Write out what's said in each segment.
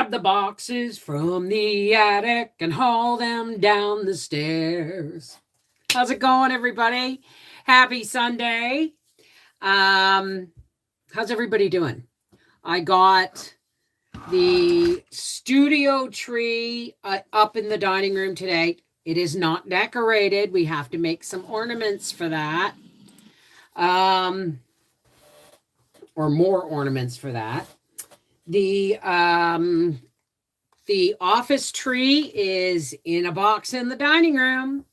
grab the boxes from the attic and haul them down the stairs. How's it going, everybody? Happy Sunday. How's everybody doing? I got the studio tree up in the dining room today. It is not decorated. We have to make some ornaments for that. Or more ornaments for that. The office tree is in a box in the dining room.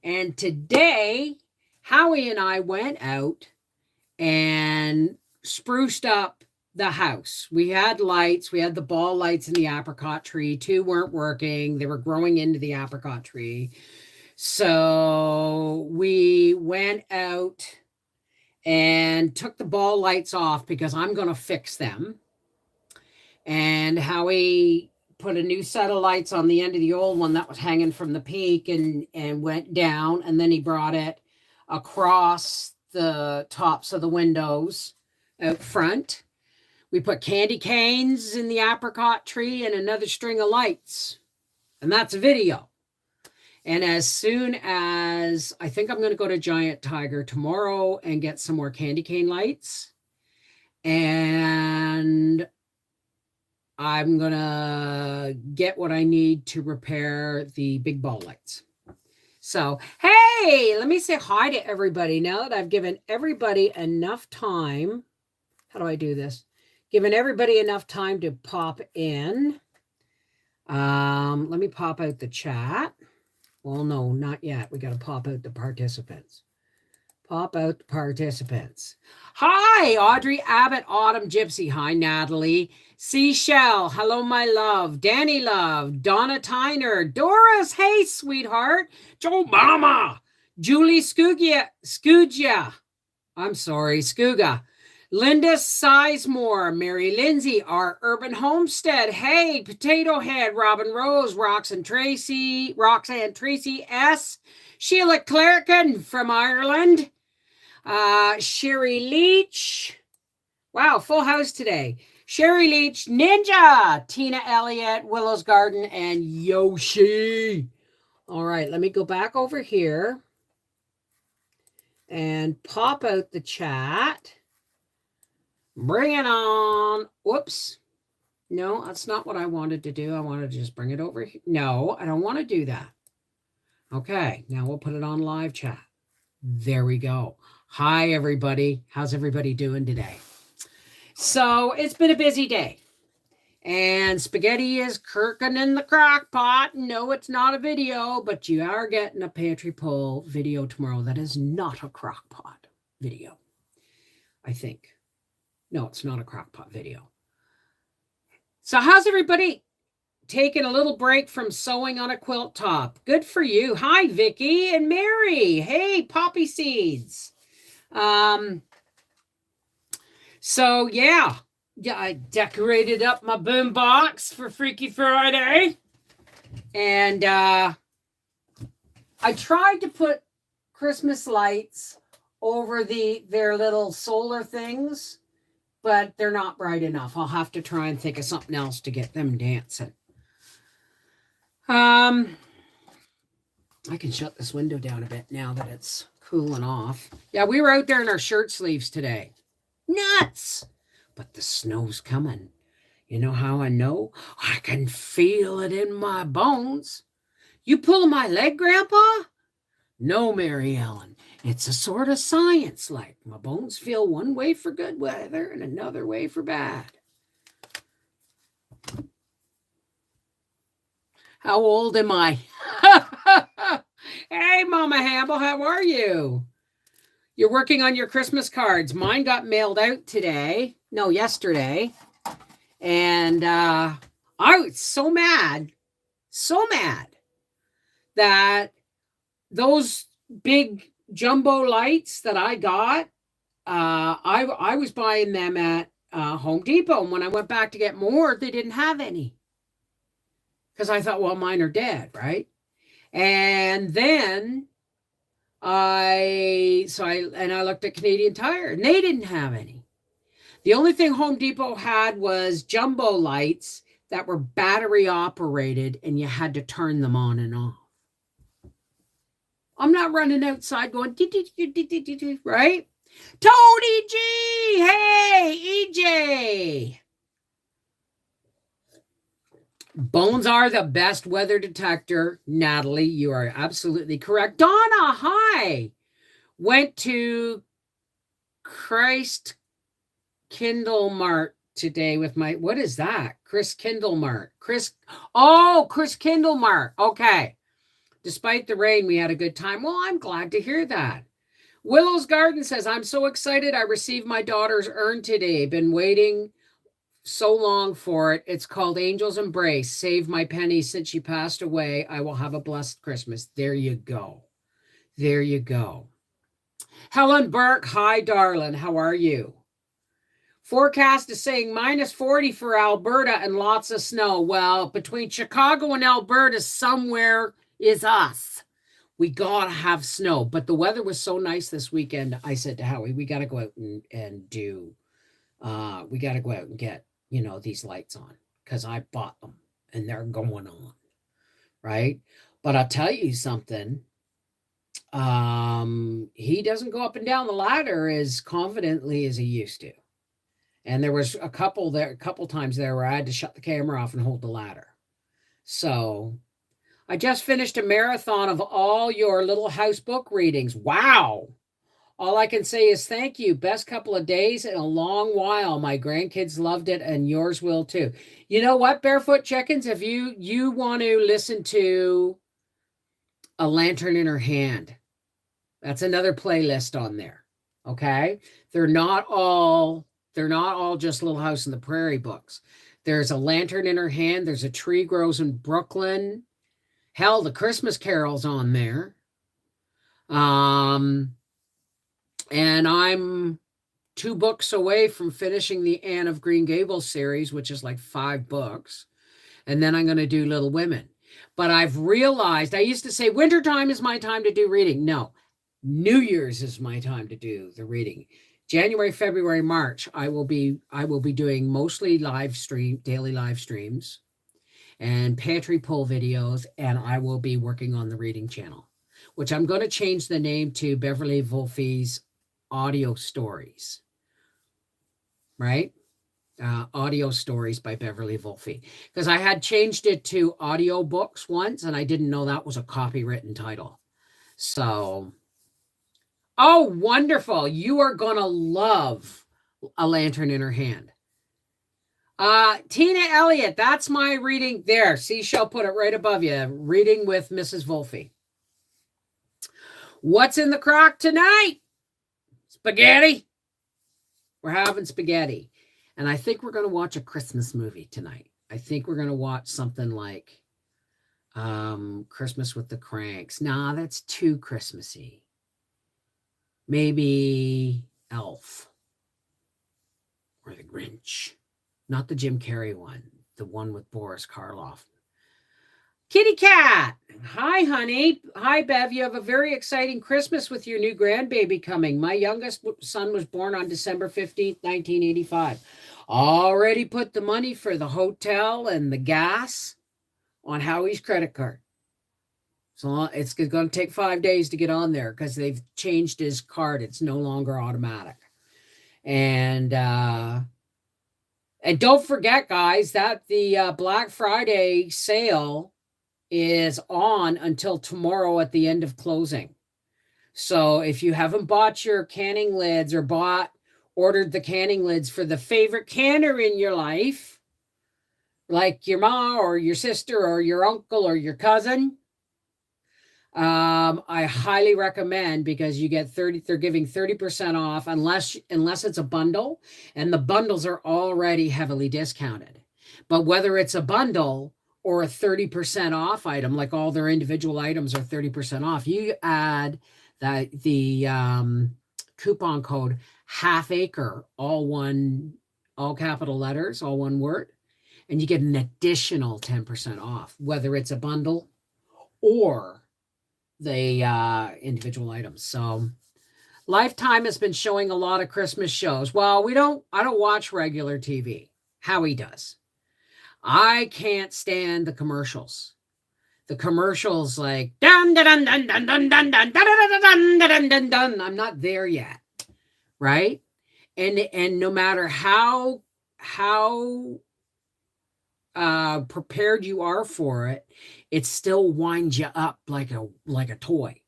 And today, Howie and I went out and spruced up the house. We had lights. We had the ball lights in the apricot tree. 2 weren't working. They were growing into the apricot tree. So we went out and took the ball lights off because I'm going to fix them. And Howie put a new set of lights on the end of the old one that was hanging from the peak and went down. And then he brought it across the tops of the windows out front. We put candy canes in the apricot tree and another string of lights. And that's a video. And as soon as I think I'm going to go to Giant Tiger tomorrow and get some more candy cane lights. And I'm going to get what I need to repair the big ball lights. So, hey, let me say hi to everybody now that I've given everybody enough time. How do I do this? Given everybody enough time to pop in. Let me pop out the chat. Well, no, not yet. We got to pop out the participants. Pop out the participants. Hi, Audrey Abbott, Autumn Gypsy. Hi, Natalie. Seashell. Hello, my love. Danny Love. Donna Tyner. Doris. Hey, sweetheart. Joe Mama. Julie Scugia. I'm sorry, Scuga. Linda Sizemore, Mary Lindsay, our Urban Homestead. Hey, Potato Head, Robin Rose, Roxanne Tracy S. Sheila Clerkin from Ireland. Sherry Leach. Wow, full house today. Sherry Leach, Ninja, Tina Elliott, Willow's Garden, and Yoshi. All right, let me go back over here and pop out the chat. Bring it on. Whoops. No, that's not what I wanted to do. I wanted to just bring it over here. No, I don't want to do that. Okay, now we'll put it on live chat. There we go. Hi, everybody. How's everybody doing today? So it's been a busy day. And spaghetti is cooking in the crock pot. No, it's not a video, but you are getting a pantry pull video tomorrow. That is not a crock pot video, I think. No, it's not a crock pot video. So how's everybody taking a little break from sewing on a quilt top? Good for you. Hi, Vicky and Mary. Hey, poppy seeds. So yeah, I decorated up my boom box for Freaky Friday. And I tried to put Christmas lights over their little solar things, but they're not bright enough. I'll have to try and think of something else to get them dancing. I can shut this window down a bit now that it's cooling off. Yeah, we were out there in our shirt sleeves today. Nuts! But the snow's coming. You know how I know? I can feel it in my bones. You pulling my leg, Grandpa? No, Mary Ellen. It's a sort of science, like my bones feel one way for good weather and another way for bad. How old am I? Hey, Mama Hamble, how are you? You're working on your Christmas cards. Mine got mailed out today. No, yesterday. And I was so mad that those big jumbo lights that I got, I was buying them at Home Depot. And when I went back to get more, they didn't have any. Because I thought, well, mine are dead, right? And then I looked at Canadian Tire, and they didn't have any. The only thing Home Depot had was jumbo lights that were battery operated and you had to turn them on and off. I'm not running outside going, right? Tony G! Hey, EJ! Bones are the best weather detector. Natalie, you are absolutely correct. Donna, hi! Went to Christ Kindle Mart today with my, what is that? Chris Kindle Mart. Chris Kindle Mart. Okay. Despite the rain, we had a good time. Well, I'm glad to hear that. Willow's Garden says, I'm so excited I received my daughter's urn today. Been waiting so long for it. It's called Angel's Embrace. Save my pennies since she passed away. I will have a blessed Christmas. There you go. There you go. Helen Burke, hi, darling. How are you? Forecast is saying minus 40 for Alberta and lots of snow. Well, between Chicago and Alberta, somewhere is us. We got to have snow. But the weather was so nice this weekend. I said to Howie, we got to go out and do, we got to go out and get, these lights on because I bought them and they're going on. Right. But I'll tell you something. He doesn't go up and down the ladder as confidently as he used to. And there was a couple times there where I had to shut the camera off and hold the ladder. So I just finished a marathon of all your Little House book readings. Wow. All I can say is thank you. Best couple of days in a long while. My grandkids loved it and yours will too. You know what, Barefoot Chickens? If you want to listen to A Lantern in Her Hand, that's another playlist on there. Okay? They're not all just Little House in the Prairie books. There's A Lantern in Her Hand. There's A Tree Grows in Brooklyn. Hell, The Christmas Carol's on there. And I'm 2 books away from finishing the Anne of Green Gables series, which is like 5 books. And then I'm going to do Little Women. But I've realized, I used to say wintertime is my time to do reading. No, New Year's is my time to do the reading. January, February, March, I will be doing mostly daily live streams and pantry pull videos, and I will be working on the reading channel, which I'm going to change the name to Beverly Wolfie's Audio Stories, right? Audio Stories by Beverly Wolfie, because I had changed it to audio books once, and I didn't know that was a copywritten title. So, oh, wonderful. You are going to love A Lantern in Her Hand. Tina Elliott, that's my reading there. Seashell put it right above you. Reading with Mrs. Wolfie. What's in the crock tonight? Spaghetti. We're having spaghetti. And I think we're going to watch a Christmas movie tonight. I think we're going to watch something like Christmas with the Cranks. Nah, that's too Christmassy. Maybe Elf or The Grinch. Not the Jim Carrey one, the one with Boris Karloff. Kitty Cat. Hi, honey. Hi, Bev. You have a very exciting Christmas with your new grandbaby coming. My youngest son was born on December 15th, 1985. Already put the money for the hotel and the gas on Howie's credit card. So it's going to take 5 days to get on there because they've changed his card. It's no longer automatic. And don't forget, guys, that the Black Friday sale is on until tomorrow at the end of closing. So if you haven't bought your canning lids or ordered the canning lids for the favorite canner in your life, like your mom or your sister or your uncle or your cousin, I highly recommend, because you get they're giving 30% off unless it's a bundle, and the bundles are already heavily discounted. But whether it's a bundle or a 30% off item, like all their individual items are 30% off, you add the coupon code half acre, all capital letters, all one word, and you get an additional 10% off, whether it's a bundle or the individual items. So Lifetime has been showing a lot of Christmas shows. Well, I don't watch regular TV. Howie does. I can't stand the commercials. The commercials like dun dun dun dun dun dun dun dun dun dun dun dun dun. I'm not there yet, right? And no matter how prepared you are for it, it still winds you up like a toy.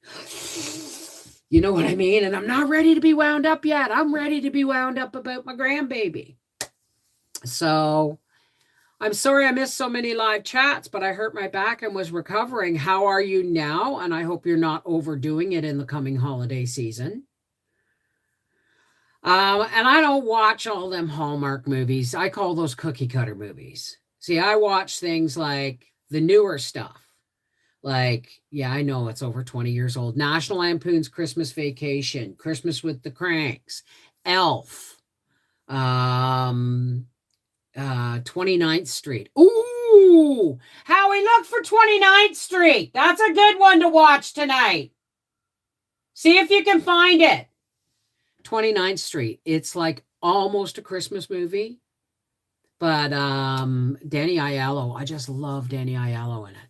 You know what I mean? And I'm not ready to be wound up yet. I'm ready to be wound up about my grandbaby. So I'm sorry I missed so many live chats, but I hurt my back and was recovering. How are you now? And I hope you're not overdoing it in the coming holiday season. And I don't watch all them Hallmark movies. I call those cookie cutter movies. See, I watch things like the newer stuff. Like, yeah, I know it's over 20 years old. National Lampoon's Christmas Vacation, Christmas with the Cranks, Elf, 29th Street. Ooh, Howie, look for 29th Street. That's a good one to watch tonight. See if you can find it. 29th Street. It's like almost a Christmas movie. But Danny Aiello, I just love Danny Aiello in it.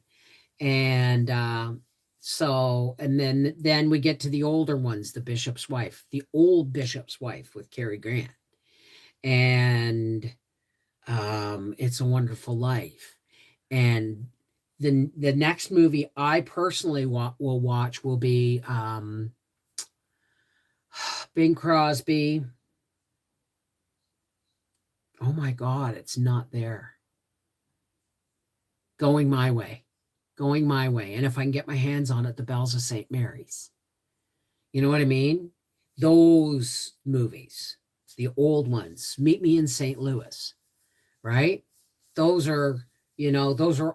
And then we get to the older ones, the Bishop's Wife, the old Bishop's Wife with Cary Grant. And It's a Wonderful Life. And the next movie I personally will watch will be Bing Crosby. Oh my God, it's not there. Going My Way. And if I can get my hands on it, The Bells of St. Mary's. You know what I mean? Those movies, the old ones, Meet Me in St. Louis, right? Those are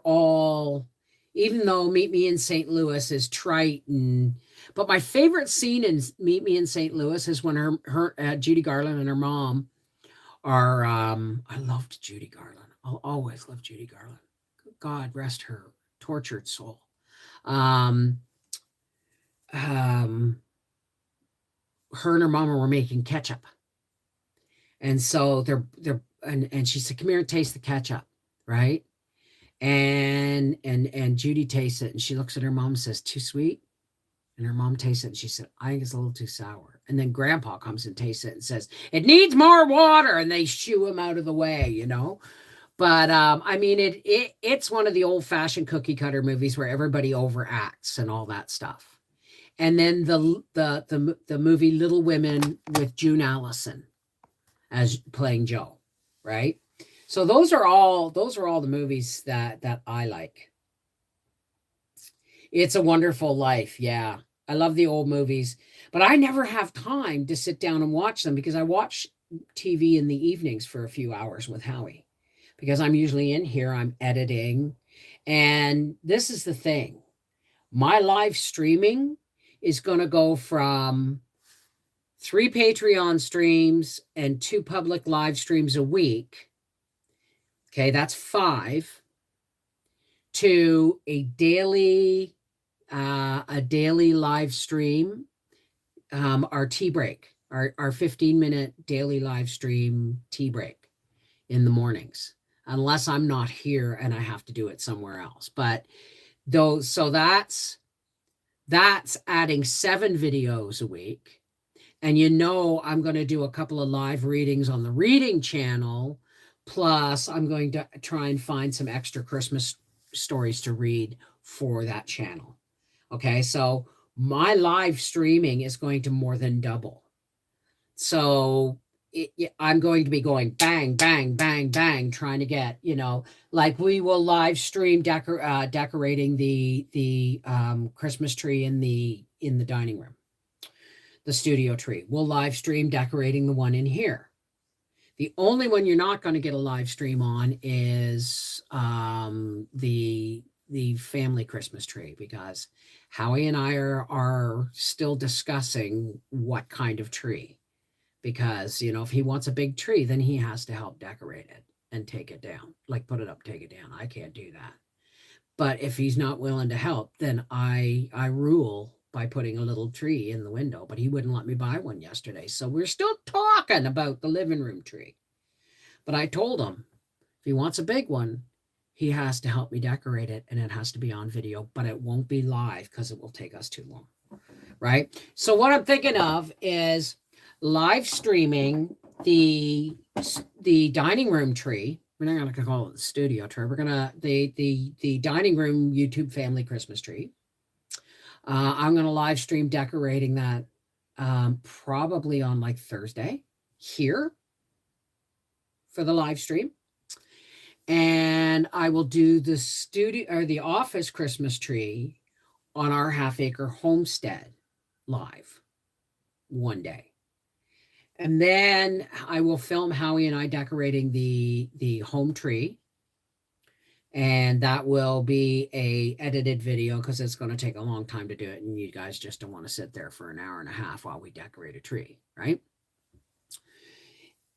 all, even though Meet Me in St. Louis is trite, but my favorite scene in Meet Me in St. Louis is when her Judy Garland and her mom are, I loved Judy Garland. I'll always love Judy Garland. God rest her tortured soul. Her and her mama were making ketchup. And so and she said, come here and taste the ketchup, right? And Judy tastes it and she looks at her mom and says, too sweet. And her mom tastes it and she said, I think it's a little too sour. And then grandpa comes and tastes it and says, it needs more water. And they shoo him out of the way, you know? But I mean, it's one of the old-fashioned cookie cutter movies where everybody overacts and all that stuff. And then the movie Little Women with June Allison as playing Jo, right? So those are all the movies that I like. It's a Wonderful Life, yeah. I love the old movies, but I never have time to sit down and watch them because I watch TV in the evenings for a few hours with Howie. Because I'm usually in here, I'm editing. And this is the thing. My live streaming is going to go from 3 Patreon streams and 2 public live streams a week. Okay, that's 5. To a daily live stream, our tea break, our 15-minute daily live stream tea break in the mornings. Unless I'm not here and I have to do it somewhere else. But so that's adding 7 videos a week. And I'm going to do a couple of live readings on the reading channel. Plus, I'm going to try and find some extra Christmas stories to read for that channel. Okay, so my live streaming is going to more than double. So I'm going to be going bang, bang, bang, bang, trying to get, like we will live stream decorating the Christmas tree in the dining room, the studio tree. We'll live stream decorating the one in here. The only one you're not going to get a live stream on is the family Christmas tree, because Howie and I are still discussing what kind of tree. Because, if he wants a big tree, then he has to help decorate it and take it down. Like put it up, take it down. I can't do that. But if he's not willing to help, then I rule by putting a little tree in the window. But he wouldn't let me buy one yesterday. So we're still talking about the living room tree. But I told him, if he wants a big one, he has to help me decorate it, and it has to be on video, but it won't be live because it will take us too long. Right? So what I'm thinking of is live streaming the dining room tree. We're not going to call it the studio tree. We're gonna the dining room YouTube family Christmas tree. I'm going to live stream decorating that probably on like Thursday here for the live stream. And I will do the studio or the office Christmas tree on our half-acre homestead live one day. And then I will film Howie and I decorating the home tree. And that will be a edited video because it's going to take a long time to do it. And you guys just don't want to sit there for an hour and a half while we decorate a tree, right?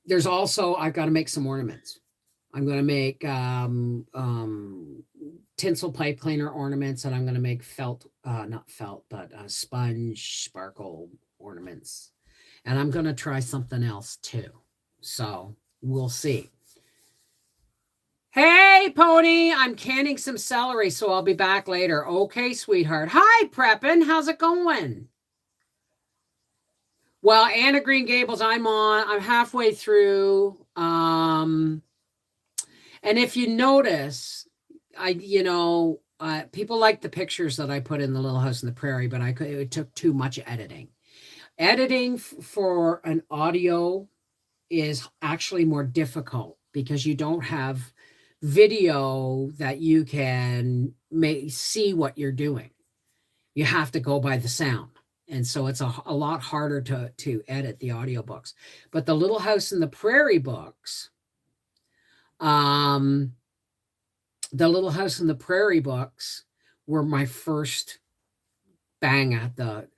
There's also, I've got to make some ornaments. I'm going to make tinsel pipe cleaner ornaments, and I'm going to make felt, not felt, but sponge sparkle ornaments. And I'm going to try something else too. So we'll see. Hey, Pony, I'm canning some celery, so I'll be back later. Okay, sweetheart. Hi, Preppin. How's it going? Well, Anne of Green Gables, I'm halfway through. And if you notice, people like the pictures that I put in the Little House on the Prairie, but it took too much editing. Editing for an audio is actually more difficult because you don't have video that you can see what you're doing. You have to go by the sound. And so it's a lot harder to edit the audiobooks. But the Little House in the Prairie books, the Little House in the Prairie books were my first bang at it.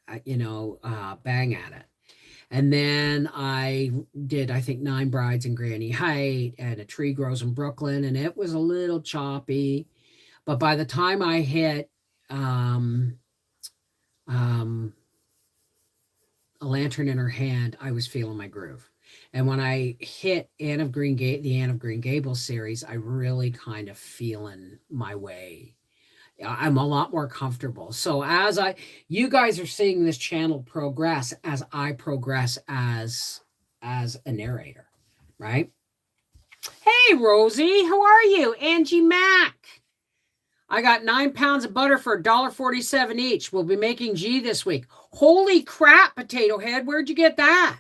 And then I did, I think, 9 Brides in Granny Height and A Tree Grows in Brooklyn, and it was a little choppy. But by the time I hit A Lantern in Her Hand, I was feeling my groove. And when I hit the Anne of Green Gables series, I really kind of feeling my way. I'm a lot more comfortable. So you guys are seeing this channel progress as I progress as a narrator, right? Hey, Rosie, how are you? Angie Mack. I got 9 pounds of butter for $1.47 each. We'll be making G this week. Holy crap, Potato Head. Where'd you get that?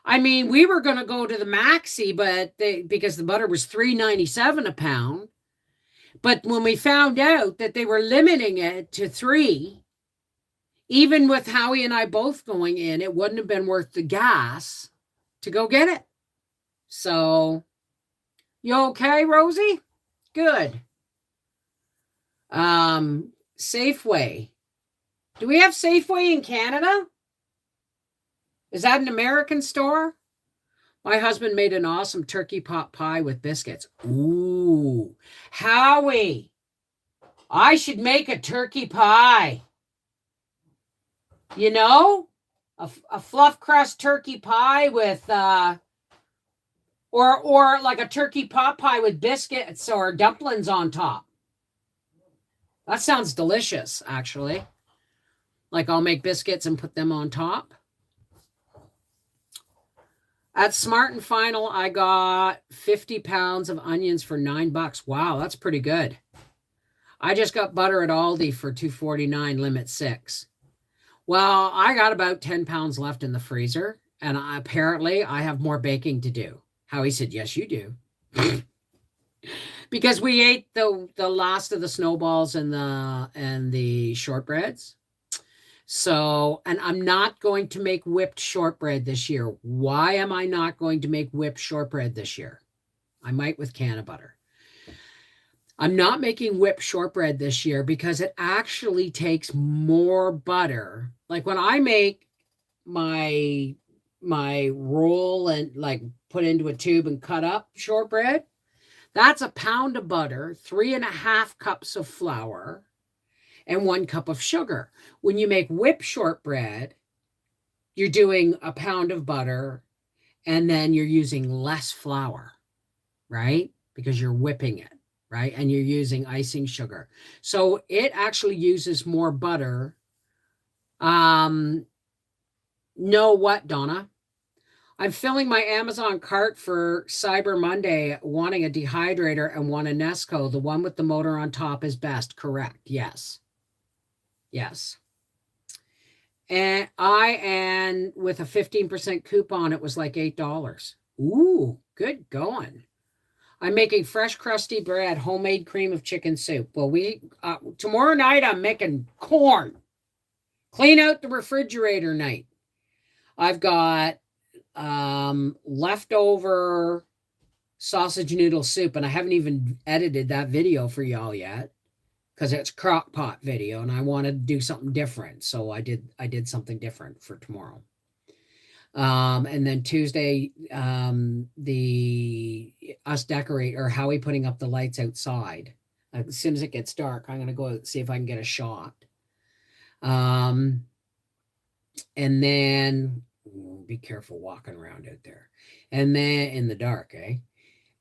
I mean, we were going to go to the Maxi, but because the butter was $3.97 a pound. But when we found out that they were limiting it to 3, even with Howie and I both going in, it wouldn't have been worth the gas to go get it. So, you okay, Rosie? Good. Safeway. Do we have Safeway in Canada? Is that an American store? My husband made an awesome turkey pot pie with biscuits. Ooh, Howie, I should make a turkey pie. You know, a fluff crust turkey pie with, or like a turkey pot pie with biscuits or dumplings on top. That sounds delicious, actually. Like I'll make biscuits and put them on top. At Smart and Final, I got 50 pounds of onions for $9. Wow, that's pretty good. I just got butter at Aldi for $2.49, limit 6. Well, I got about 10 pounds left in the freezer, and apparently I have more baking to do. Howie said, yes, you do. Because we ate the last of the snowballs and the shortbreads. So, and I'm not going to make whipped shortbread this year. Why am I not going to make whipped shortbread this year? I might with can of butter. I'm not making whipped shortbread this year because it actually takes more butter. Like when I make my roll and like put into a tube and cut up shortbread, that's a pound of butter, 3.5 cups of flour, and 1 cup of sugar. When you make whipped shortbread, you're doing a pound of butter and then you're using less flour, right? Because you're whipping it. right? And you're using icing sugar. So it actually uses more butter. Know what, Donna? I'm filling my Amazon cart for Cyber Monday, wanting a dehydrator and one a Nesco. The one with the motor on top is best. Correct. Yes. Yes. And with a 15% coupon, it was like $8. Ooh, good going. I'm making fresh, crusty bread, homemade cream of chicken soup. Well, tomorrow night I'm making corn. Clean out the refrigerator night. I've got leftover sausage noodle soup, and I haven't even edited that video for y'all yet because it's crock pot video, and I wanted to do something different, so I did something different for tomorrow. And then Tuesday, us decorate, or Howie putting up the lights outside. As soon as it gets dark, I'm gonna go see if I can get a shot. And then be careful walking around out there. And then in the dark, eh?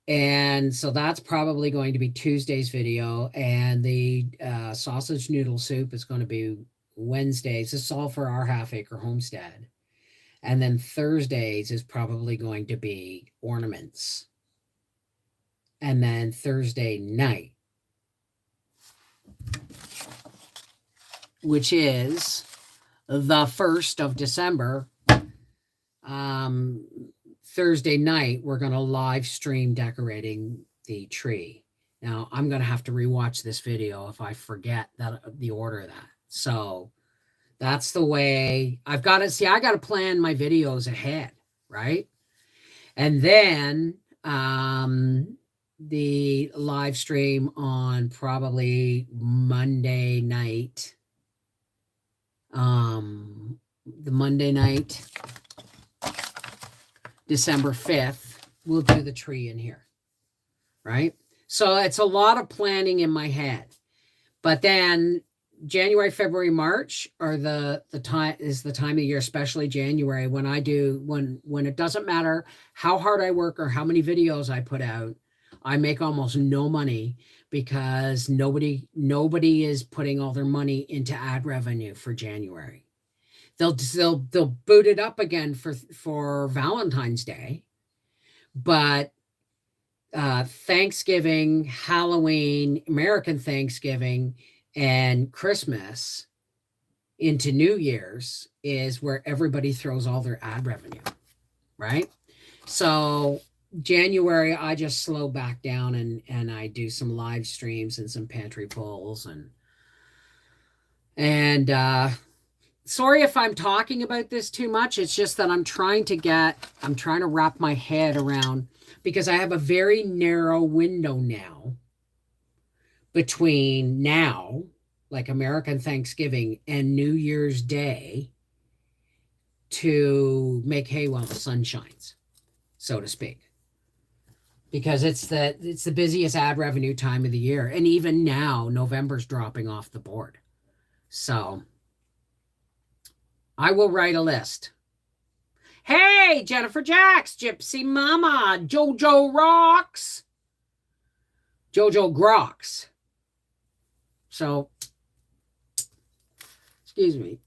And so that's probably going to be Tuesday's video. And the sausage noodle soup is going to be Wednesdays. This is all for our half-acre homestead. And then Thursdays is probably going to be ornaments. And then Thursday night, which is the 1st of December, Thursday night, we're going to live stream decorating the tree. Now, I'm going to have to rewatch this video if I forget the order of that. So that's the way I've got to see. I got to plan my videos ahead, right? And then the live stream on probably Monday night. The Monday night, December 5th, we'll do the tree in here, right? So it's a lot of planning in my head. But then January, February, March are the time of year, especially January, when it doesn't matter how hard I work or how many videos I put out, I make almost no money because nobody is putting all their money into ad revenue for January. They'll boot it up again for Valentine's Day, but Thanksgiving, Halloween, American Thanksgiving, and Christmas into New Year's is where everybody throws all their ad revenue, right? So January, I just slow back down and I do some live streams and some pantry pulls and sorry if I'm talking about this too much. It's just that I'm trying to wrap my head around, because I have a very narrow window now between now, like American Thanksgiving and New Year's Day, to make hay while the sun shines, so to speak. Because it's the busiest ad revenue time of the year. And even now, November's dropping off the board. So I will write a list. Hey, Jennifer Jacks, Gypsy Mama, Jojo Rocks, Jojo Grocks. So, excuse me.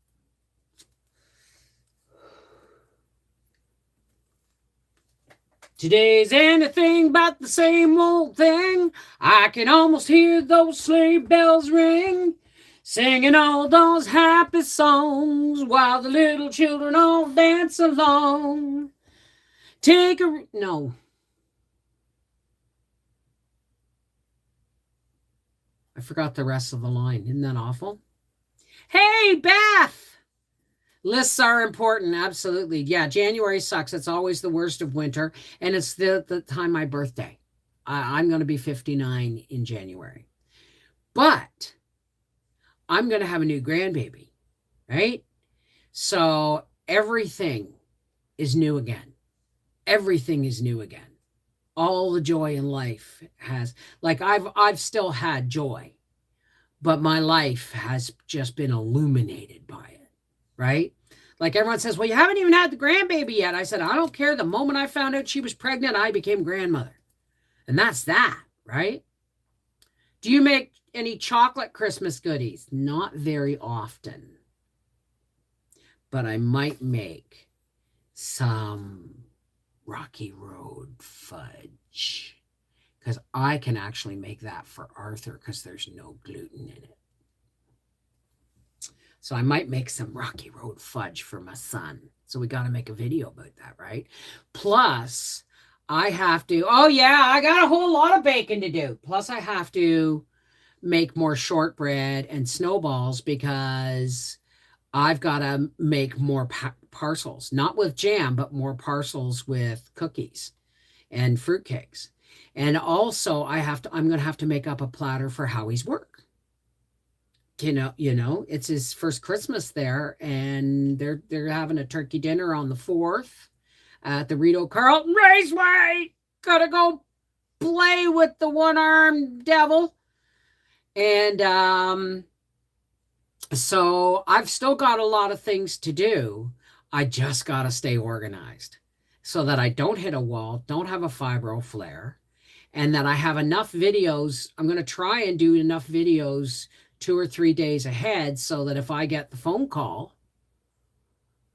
Today's anything but the same old thing. I can almost hear those sleigh bells ring, singing all those happy songs while the little children all dance along. No. I forgot the rest of the line. Isn't that awful? Hey, Beth! Lists are important, absolutely. Yeah, January sucks. It's always the worst of winter, and it's the time my birthday. I'm going to be 59 in January. But I'm going to have a new grandbaby, right? So everything is new again. Everything is new again. All the joy in life has, like I've still had joy, but my life has just been illuminated by it, right? Like everyone says, well, you haven't even had the grandbaby yet. I said, I don't care. The moment I found out she was pregnant, I became grandmother. And that's that, right? Do you make any chocolate Christmas goodies? Not very often, but I might make some Rocky Road fudge because I can actually make that for Arthur because there's no gluten in it. So I might make some Rocky Road fudge for my son. So we got to make a video about that, right? Plus, I have to, oh yeah, I got a whole lot of baking to do. Plus, I have to make more shortbread and snowballs because I've got to make more parcels, not with jam, but more parcels with cookies and fruitcakes. And also I'm going to have to make up a platter for Howie's work. It's his first Christmas there, and they're having a turkey dinner on the 4th at the Rito Carlton Raceway. Gotta go play with the one-armed devil. And so I've still got a lot of things to do. I just got to stay organized so that I don't hit a wall, don't have a fibro flare, and that I have enough videos. I'm going to try and do enough videos 2 or 3 days ahead so that if I get the phone call,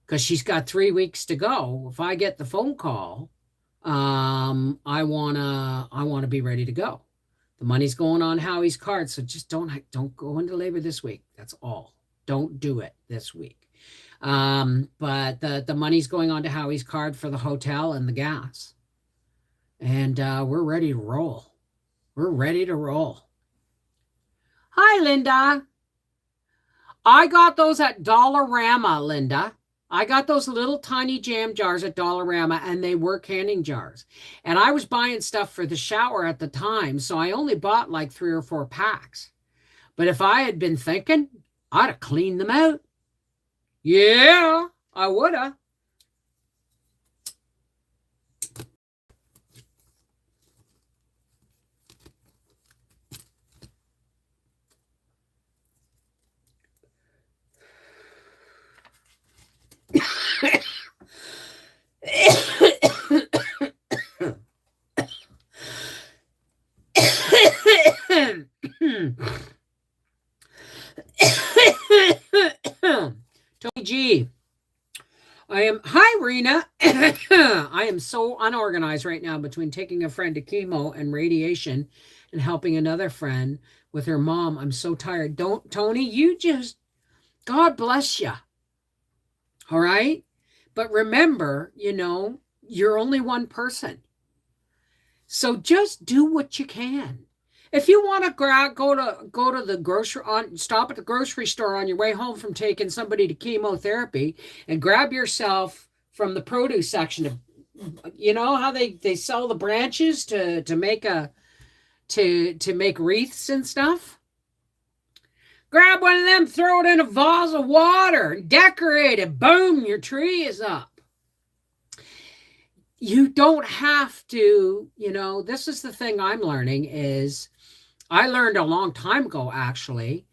because she's got 3 weeks to go, if I get the phone call, I wanna be ready to go. The money's going on Howie's card, so just don't go into labor this week. That's all. Don't do it this week. But the money's going on to Howie's card for the hotel and the gas, and we're ready to roll. We're ready to roll. Hi, Linda. I got those at Dollarama, Linda. I got those little tiny jam jars at Dollarama, and they were canning jars. And I was buying stuff for the shower at the time, so I only bought like 3 or 4 packs. But if I had been thinking, I'd have cleaned them out. Yeah, I would have. Tony G. Hi, Rena. I am so unorganized right now between taking a friend to chemo and radiation and helping another friend with her mom. I'm so tired. Tony, God bless you. All right. But remember, you're only one person. So just do what you can. If you want to go to the stop at the grocery store on your way home from taking somebody to chemotherapy and grab yourself from the produce section, how they sell the branches to make to make wreaths and stuff. Grab one of them, throw it in a vase of water, decorate it. Boom, your tree is up. You don't have to, this is the thing I'm learning is I learned a long time ago, actually,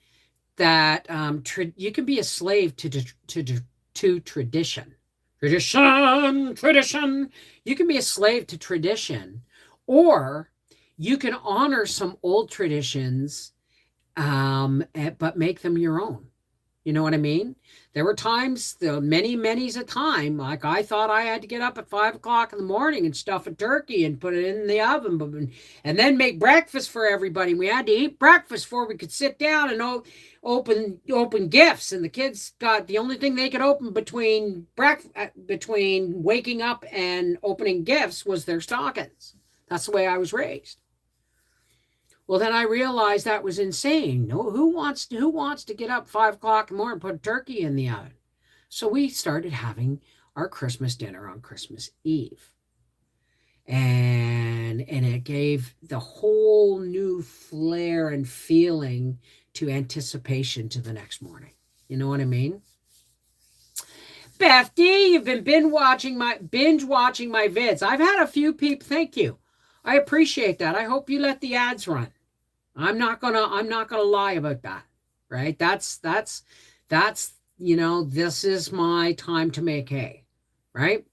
that you can be a slave to tradition. Tradition. You can be a slave to tradition, or you can honor some old traditions, but make them your own. You know what I mean? There were times, many's a time, like I thought I had to get up at 5 o'clock in the morning and stuff a turkey and put it in the oven and then make breakfast for everybody. We had to eat breakfast before we could sit down and open gifts. And the kids got the only thing they could open between waking up and opening gifts was their stockings. That's the way I was raised. Well, then I realized that was insane. Who wants to get up 5 o'clock in the morning and put a turkey in the oven? So we started having our Christmas dinner on Christmas Eve. And it gave the whole new flair and feeling to anticipation to the next morning. You know what I mean? Beth D, you've been binge watching my vids. I've had a few people. Thank you. I appreciate that. I hope you let the ads run. I'm not gonna lie about that. Right? That's this is my time to make hay. Right?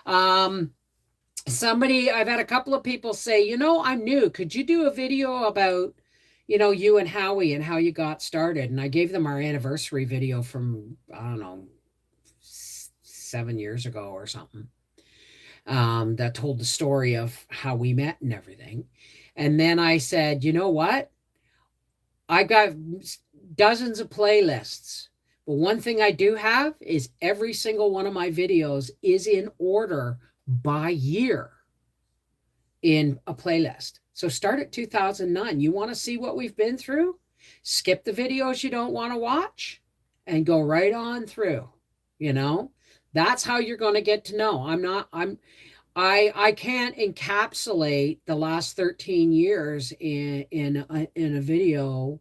I've had a couple of people say, I'm new. Could you do a video about, you and Howie and how you got started. And I gave them our anniversary video from, I don't know, 7 years ago or something, that told the story of how we met and everything. And then I said, you know what? I got dozens of playlists. But one thing I do have is every single one of my videos is in order by year in a playlist. So start at 2009. You want to see what we've been through? Skip the videos you don't want to watch and go right on through. You know, that's how you're going to get to know. I can't encapsulate the last 13 years in a video,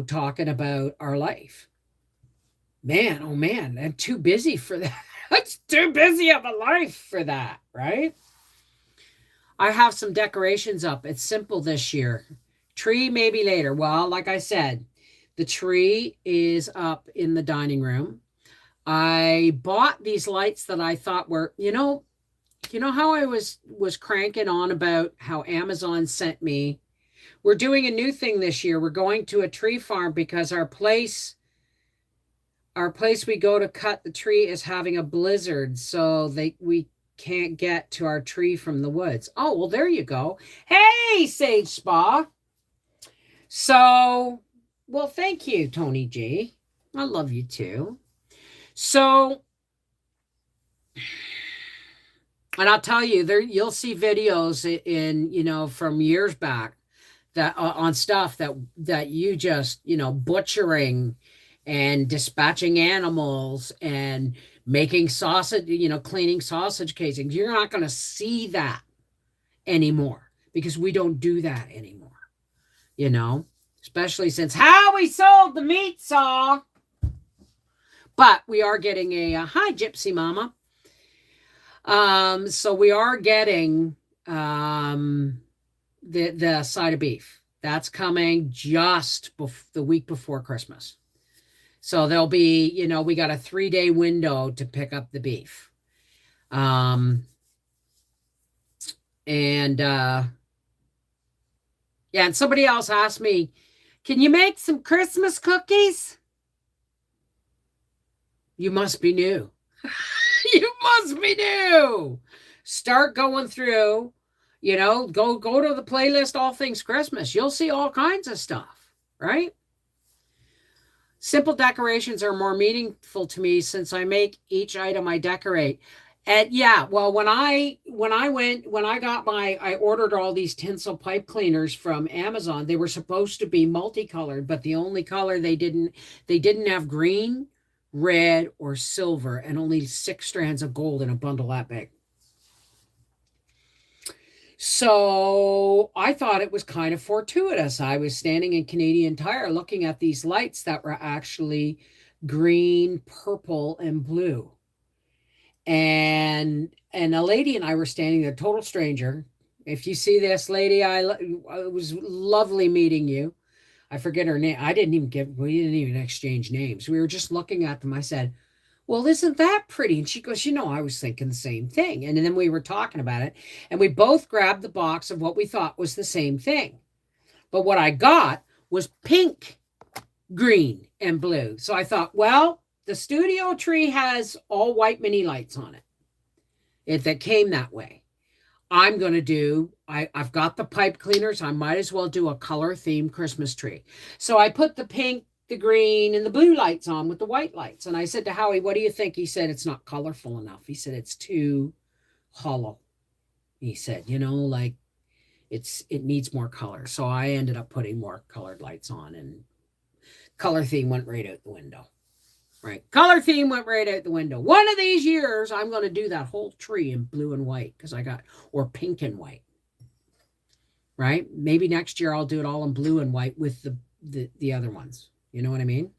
talking about our life. Man, oh man, I'm too busy for that. It's too busy of a life for that, right? I have some decorations up. It's simple this year. Tree maybe later. Well, like I said, the tree is up in the dining room. I bought these lights that I thought were, how I was cranking on about how Amazon sent me. We're doing a new thing this year. We're going to a tree farm because our place we go to cut the tree is having a blizzard, so we can't get to our tree from the woods. Oh, well, there you go. Hey, Sage Spa. So, well, thank you, Tony G. I love you too. So, and I'll tell you, you'll see videos in, from years back that on stuff that you just, butchering and dispatching animals and making sausage, cleaning sausage casings. You're not going to see that anymore because we don't do that anymore, especially since how we sold the meat saw. But we are getting hi, Gypsy Mama. So we are getting the side of beef. That's coming just the week before Christmas. So there'll be, we got a 3-day window to pick up the beef. And somebody else asked me, can you make some Christmas cookies? You must be new. You must be new. Start going through, go to the playlist, All Things Christmas. You'll see all kinds of stuff, right? Simple decorations are more meaningful to me since I make each item I decorate. And yeah, well, when I ordered all these tinsel pipe cleaners from Amazon, they were supposed to be multicolored, but the only color they didn't have green, red, or silver, and only 6 strands of gold in a bundle that big. So I thought it was kind of fortuitous. I was standing in Canadian Tire looking at these lights that were actually green, purple, and blue. And a lady and I were standing there, total stranger. If you see this lady, it was lovely meeting you. I forget her name. We didn't even exchange names. We were just looking at them. I said, well, isn't that pretty? And she goes, I was thinking the same thing. And then we were talking about it, and we both grabbed the box of what we thought was the same thing. But what I got was pink, green, and blue. So I thought, well, the studio tree has all white mini lights on it. That came that way. I'm going to do, I've got the pipe cleaners. I might as well do a color themed Christmas tree. So I put the pink, the green, and the blue lights on with the white lights. And I said to Howie, what do you think? He said, it's not colorful enough. He said, it's too hollow. He said, like it needs more color. So I ended up putting more colored lights on, and color theme went right out the window. Right. Color theme went right out the window. One of these years, I'm going to do that whole tree in blue and white or pink and white. Right. Maybe next year I'll do it all in blue and white with the other ones. You know what I mean?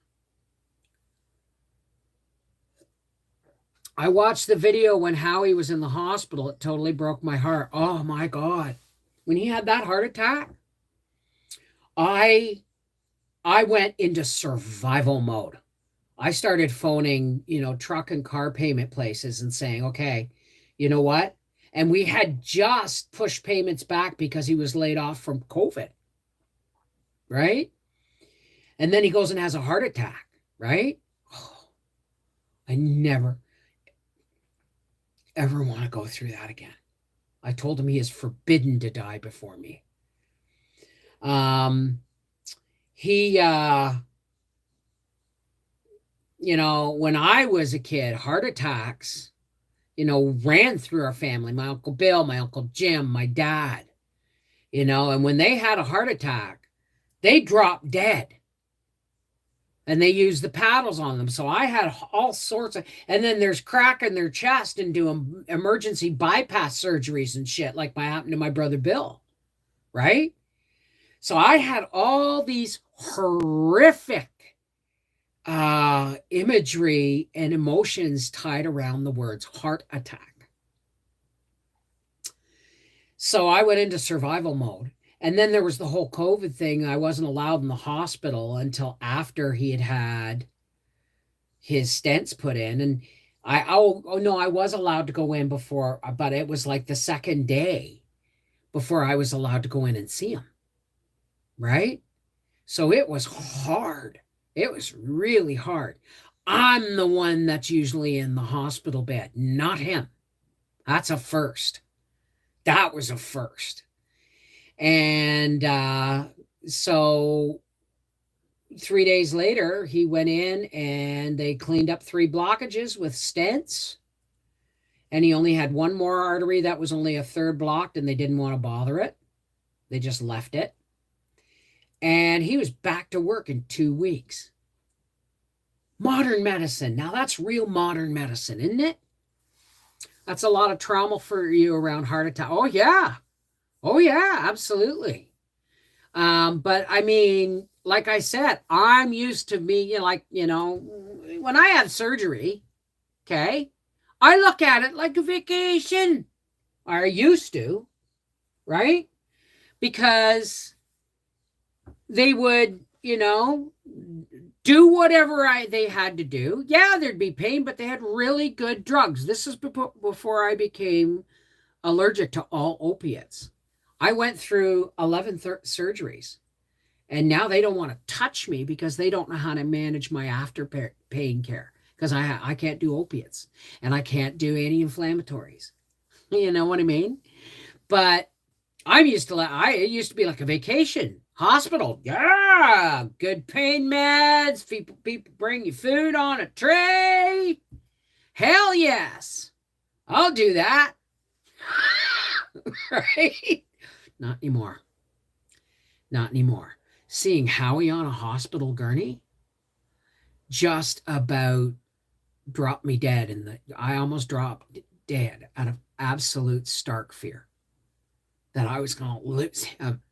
I watched the video when Howie was in the hospital. It totally broke my heart. Oh my God. When he had that heart attack, I went into survival mode. I started phoning, truck and car payment places and saying, okay, you know what? And we had just pushed payments back because he was laid off from COVID. right? And then he goes and has a heart attack, right? Oh, I never, ever want to go through that again. I told him he is forbidden to die before me. He, when I was a kid, heart attacks, ran through our family. My Uncle Bill, my Uncle Jim, my dad, and when they had a heart attack, they dropped dead. And they used the paddles on them. So I had all sorts of, and then there's cracking their chest and doing emergency bypass surgeries and shit like what happened to my brother Bill, right? So I had all these horrific imagery and emotions tied around the words heart attack. So I went into survival mode. And then there was the whole COVID thing. I wasn't allowed in the hospital until after he had his stents put in. And I was allowed to go in before, but it was like the second day before I was allowed to go in and see him. Right? So it was hard. It was really hard. I'm the one that's usually in the hospital bed, not him. That's a first. That was a first. And so 3 days later, he went in and they cleaned up 3 blockages with stents. And he only had one more artery that was only a third blocked, and they didn't want to bother it. They just left it. And he was back to work in 2 weeks. Modern medicine. Now that's real modern medicine, isn't it? That's a lot of trauma for you around heart attack. Oh, yeah. Oh, yeah, absolutely. But I mean, like I said, I'm used to when I have surgery, okay, I look at it like a vacation. I used to, right? Because they would, do whatever they had to do. Yeah, there'd be pain, but they had really good drugs. This is before I became allergic to all opiates. I went through 11 surgeries, and now they don't want to touch me because they don't know how to manage my after pain care, because I can't do opiates and I can't do anti-inflammatories. You know what I mean? But it used to be like a vacation. Hospital, yeah, good pain meds. People bring you food on a tray. Hell yes, I'll do that. Right? Not anymore. Not anymore. Seeing Howie on a hospital gurney just about dropped me dead. I almost dropped dead out of absolute stark fear that I was going to lose him.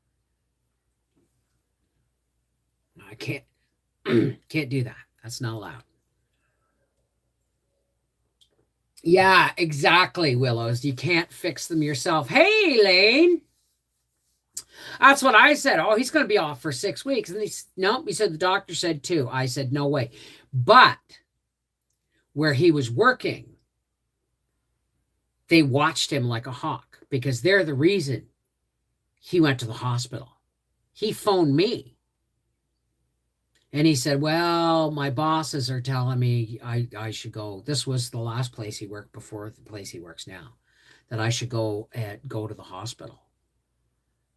I can't do that. That's not allowed. Yeah, exactly, Willows. You can't fix them yourself. Hey, Lane. That's what I said. Oh, he's going to be off for 6 weeks. And he said the doctor said 2. I said, no way. But where he was working, they watched him like a hawk because they're the reason he went to the hospital. He phoned me. And he said, well, my bosses are telling me I should go. This was the last place he worked before the place he works now, that I should go to the hospital.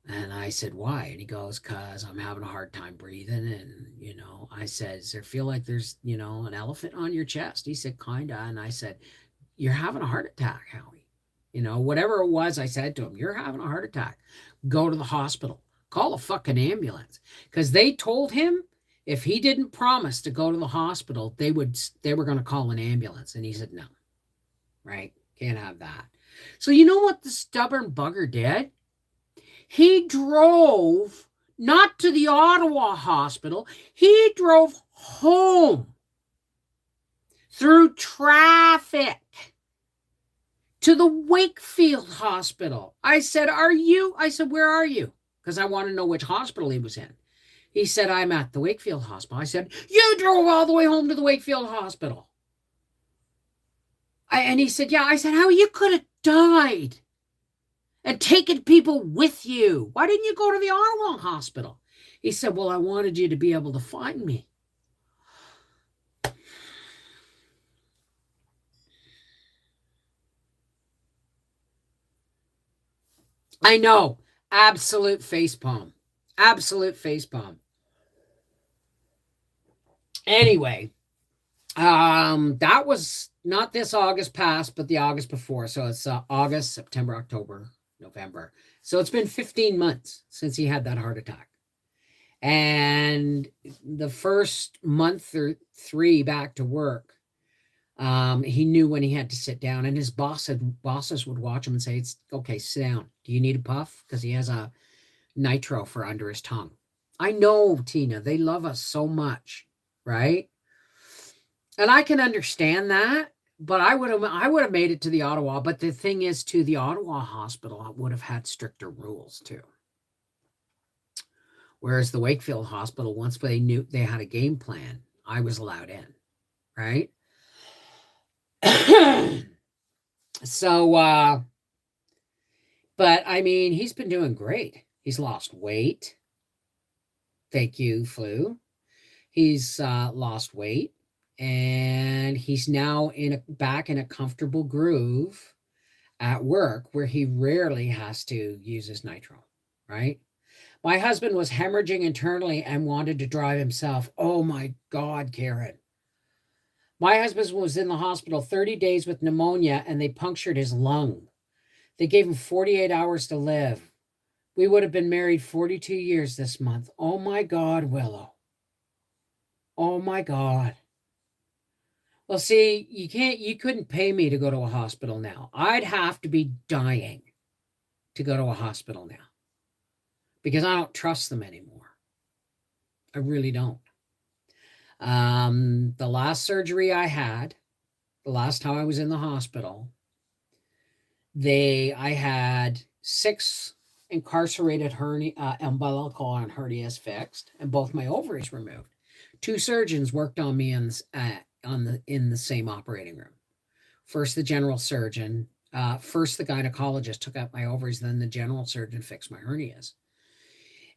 And I said, why? And he goes, because I'm having a hard time breathing. And, I said, does there feel like there's, an elephant on your chest? He said, kind of. And I said, you're having a heart attack, Howie. Whatever it was, I said to him, you're having a heart attack. Go to the hospital. Call a fucking ambulance. Because they told him if he didn't promise to go to the hospital, they were going to call an ambulance. And he said, no, right? Can't have that. So you know what the stubborn bugger did? He drove not to the Ottawa hospital. He drove home through traffic to the Wakefield hospital. I said, where are you? Because I want to know which hospital he was in. He said, I'm at the Wakefield hospital. I said, you drove all the way home to the Wakefield hospital. And he said, yeah. I said, how you could have died and taken people with you. Why didn't you go to the Ottawa hospital? He said, well, I wanted you to be able to find me. I know. Absolute facepalm. Absolute facepalm. Anyway, that was not this August past, but the August before. So it's August, September, October, November. So it's been 15 months since he had that heart attack. And the first month or three back to work, he knew when he had to sit down, and his bosses would watch him and say, "It's okay, sit down. Do you need a puff?" Because he has a nitro for under his tongue. I know, Tina, they love us so much, right? And I can understand that, but I would have made it to the Ottawa. But the thing is, to the Ottawa hospital would have had stricter rules too. Whereas the Wakefield hospital, once they knew they had a game plan, I was allowed in, right? So, but I mean, he's been doing great. He's lost weight. Thank you, flu. He's lost weight, and he's now back in a comfortable groove at work where he rarely has to use his nitro, right? My husband was hemorrhaging internally and wanted to drive himself. Oh my God, Karen. My husband was in the hospital 30 days with pneumonia, and they punctured his lung. They gave him 48 hours to live. We would have been married 42 years this month. Oh my God, Willow. Oh my God. Well, see, you couldn't pay me to go to a hospital now. I'd have to be dying to go to a hospital now because I don't trust them anymore. I really don't. The last surgery I had, the last time I was in the hospital, I had 6 incarcerated umbilical hernias fixed, and both my ovaries removed. 2 surgeons worked on me in the same operating room. First, the general surgeon. First, the gynecologist took out my ovaries. Then the general surgeon fixed my hernias.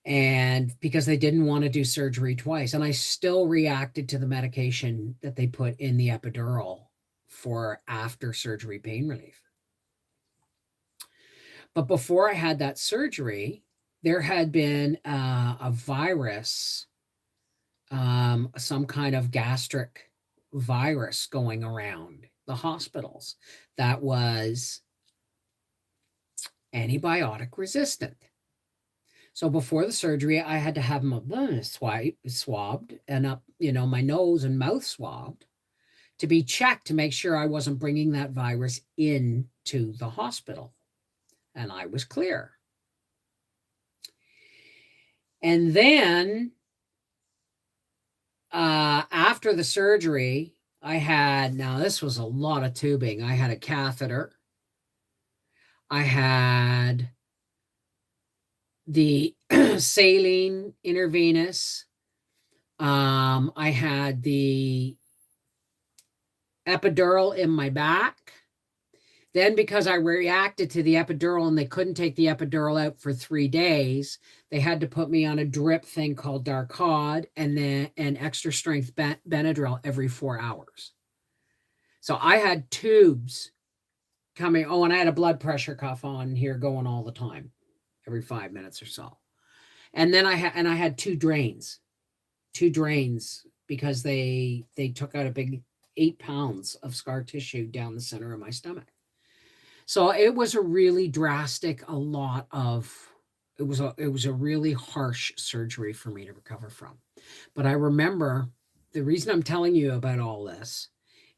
And because they didn't want to do surgery twice, and I still reacted to the medication that they put in the epidural for after surgery pain relief. But before I had that surgery, there had been a virus, some kind of gastric virus going around the hospitals that was antibiotic resistant. So before the surgery, I had to have them swabbed and up, my nose and mouth swabbed to be checked to make sure I wasn't bringing that virus into the hospital. And I was clear. And then after the surgery, now this was a lot of tubing. I had a catheter. I had the saline intravenous. I had the epidural in my back. Then, because I reacted to the epidural and they couldn't take the epidural out for 3 days, they had to put me on a drip thing called Darcod and then an extra strength Benadryl every 4 hours. So I had tubes coming. Oh, and I had a blood pressure cuff on here going all the time, every 5 minutes or so. And then I had 2 drains because they took out a big 8 pounds of scar tissue down the center of my stomach. So it was a really drastic, it was a really harsh surgery for me to recover from. But I remember the reason I'm telling you about all this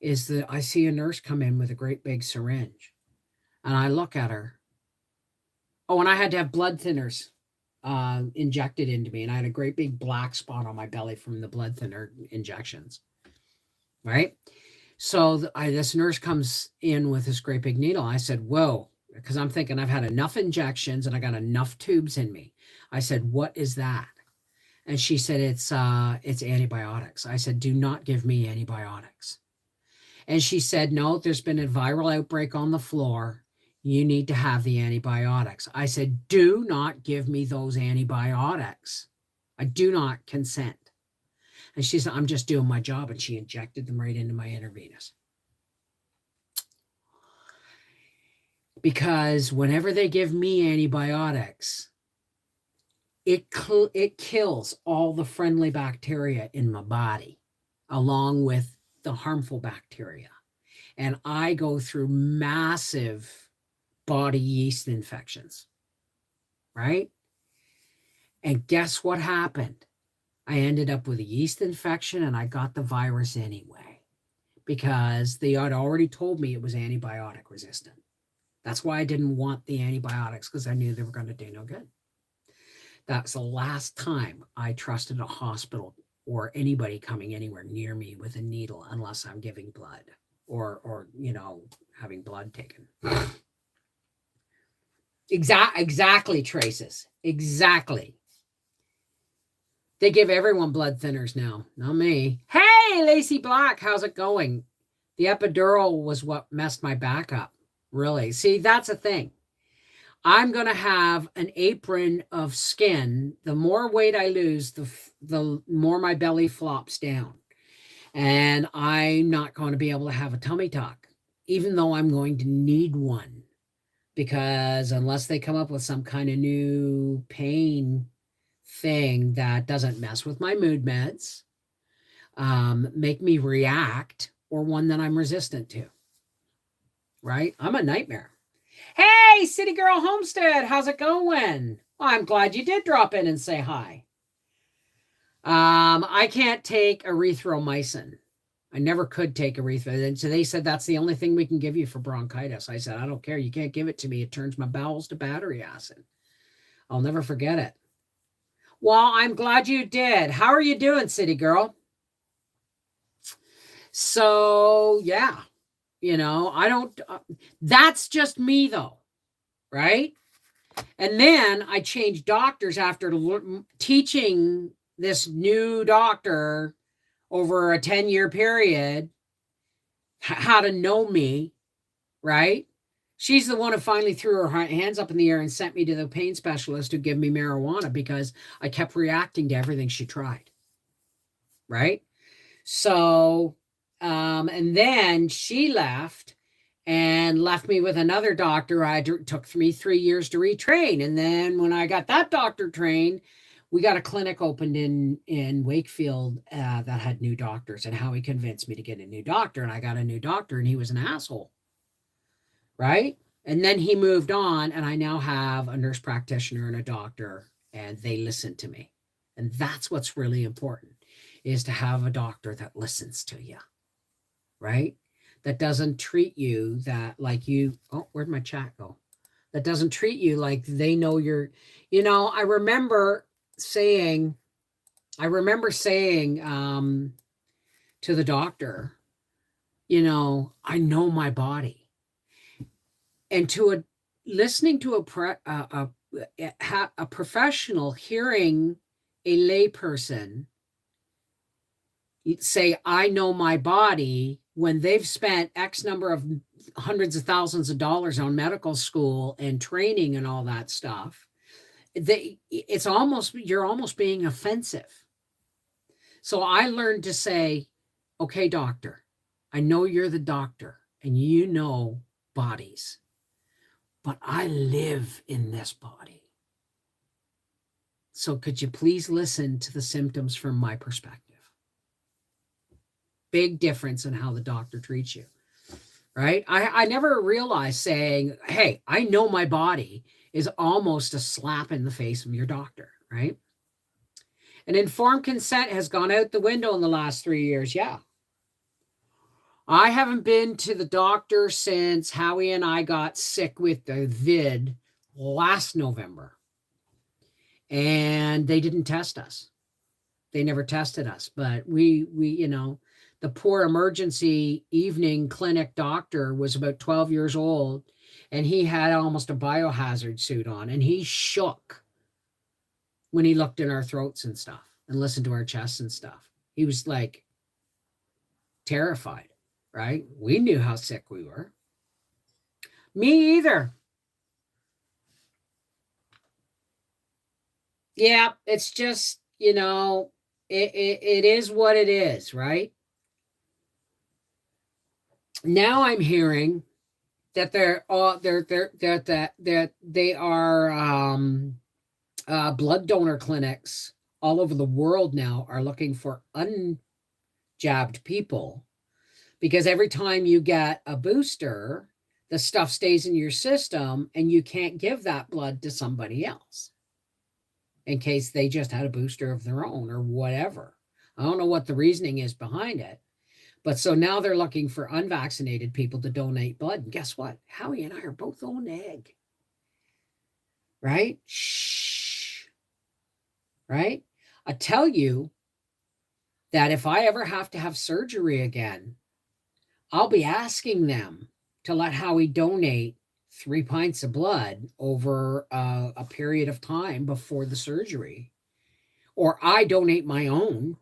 is that I see a nurse come in with a great big syringe and I look at her. Oh, and I had to have blood thinners injected into me. And I had a great big black spot on my belly from the blood thinner injections. Right? So this nurse comes in with this great big needle. I said, whoa, because I'm thinking I've had enough injections and I got enough tubes in me. I said, what is that? And she said, it's antibiotics. I said, do not give me antibiotics. And she said, no, there's been a viral outbreak on the floor. You need to have the antibiotics. I said, do not give me those antibiotics. I do not consent. And she said, I'm just doing my job. And she injected them right into my intravenous. Because whenever they give me antibiotics, it kills all the friendly bacteria in my body, along with the harmful bacteria. And I go through massive body yeast infections, right? And guess what happened? I ended up with a yeast infection and I got the virus anyway because they had already told me it was antibiotic resistant. That's why I didn't want the antibiotics, because I knew they were going to do no good. That's the last time I trusted a hospital or anybody coming anywhere near me with a needle unless I'm giving blood or having blood taken. Exactly, Traces. Exactly. They give everyone blood thinners now, not me. Hey, Lacey Black, how's it going? The epidural was what messed my back up. Really. See, that's a thing. I'm going to have an apron of skin. The more weight I lose, the more my belly flops down. And I'm not going to be able to have a tummy tuck, even though I'm going to need one. Because unless they come up with some kind of new pain thing that doesn't mess with my mood meds, make me react, or one that I'm resistant to. Right? I'm a nightmare. Hey, City Girl Homestead, how's it going? Well, I'm glad you did drop in and say hi. I can't take erythromycin. I never could take erythromycin. And so they said that's the only thing we can give you for bronchitis. I said, I don't care. You can't give it to me. It turns my bowels to battery acid. I'll never forget it. Well, I'm glad you did. How are you doing, City Girl? So, yeah. I don't, that's just me though, right? And then I changed doctors after teaching this new doctor over a 10-year period how to know me, right? She's the one who finally threw her hands up in the air and sent me to the pain specialist who gave me marijuana because I kept reacting to everything she tried, right? So, and then she left and left me with another doctor. Took me 3 years to retrain. And then when I got that doctor trained, we got a clinic opened in Wakefield that had new doctors, and how he convinced me to get a new doctor. And I got a new doctor and he was an asshole. Right? And then he moved on, and I now have a nurse practitioner and a doctor, and they listen to me. And that's what's really important, is to have a doctor that listens to you, right? That doesn't treat you where'd my chat go? That doesn't treat you like they know you're, I remember saying to the doctor, I know my body. And listening to a professional hearing a layperson say, I know my body, when they've spent X number of hundreds of thousands of dollars on medical school and training and all that stuff, you're almost being offensive. So I learned to say, okay, doctor, I know you're the doctor and you know bodies, but I live in this body. So could you please listen to the symptoms from my perspective? Big difference in how the doctor treats you, right? I never realized saying, hey, I know my body is almost a slap in the face from your doctor, right? And informed consent has gone out the window in the last 3 years. Yeah. I haven't been to the doctor since Howie and I got sick with the vid last November. And they didn't test us. They never tested us. But we the poor emergency evening clinic doctor was about 12 years old, and he had almost a biohazard suit on, and he shook when he looked in our throats and stuff and listened to our chests and stuff. He was like terrified. Right? We knew how sick we were. Me either. Yeah, it's just, you know, it is what it is, right? Now I'm hearing that that they are blood donor clinics all over the world now are looking for unjabbed people because every time you get a booster, the stuff stays in your system and you can't give that blood to somebody else in case they just had a booster of their own or whatever. I don't know what the reasoning is behind it. But so now they're looking for unvaccinated people to donate blood. And guess what? Howie and I are both on egg. Right? Shh. Right? I tell you that if I ever have to have surgery again, I'll be asking them to let Howie donate 3 pints of blood over a period of time before the surgery. Or I donate my own.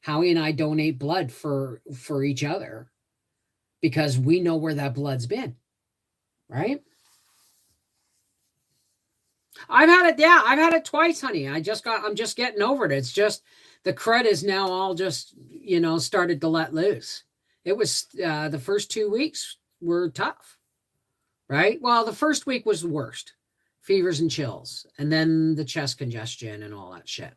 Howie and I donate blood for each other because we know where that blood's been, right? I've had it, yeah, I've had it twice, honey. I'm just getting over it. It's just the crud is now all just, started to let loose. It was the first 2 weeks were tough, right? Well, the first week was the worst, fevers and chills, and then the chest congestion and all that shit.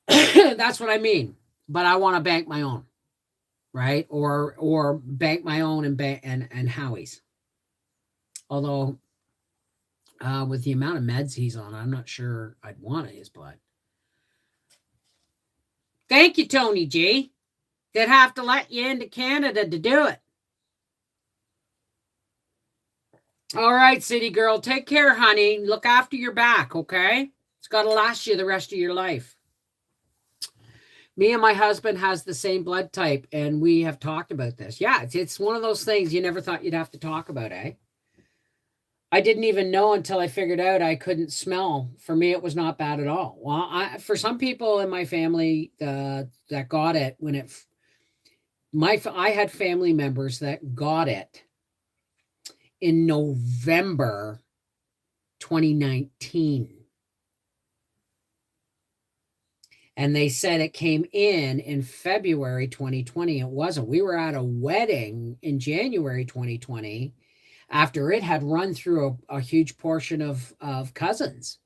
That's what I mean. But I want to bank my own, right? Or bank my own and Howie's. Although with the amount of meds he's on, I'm not sure I'd want his blood. Thank you, Tony G. They'd have to let you into Canada to do it. All right, city girl, take care, honey. Look after your back, okay? It's got to last you the rest of your life. Me and my husband has the same blood type, and we have talked about this. Yeah, it's one of those things you never thought you'd have to talk about, eh? I didn't even know until I figured out I couldn't smell. For me, it was not bad at all. Well, for some people in my family that got it I had family members that got it in November 2019. And they said it came in February 2020. It wasn't. We were at a wedding in January 2020 after it had run through a huge portion of cousins.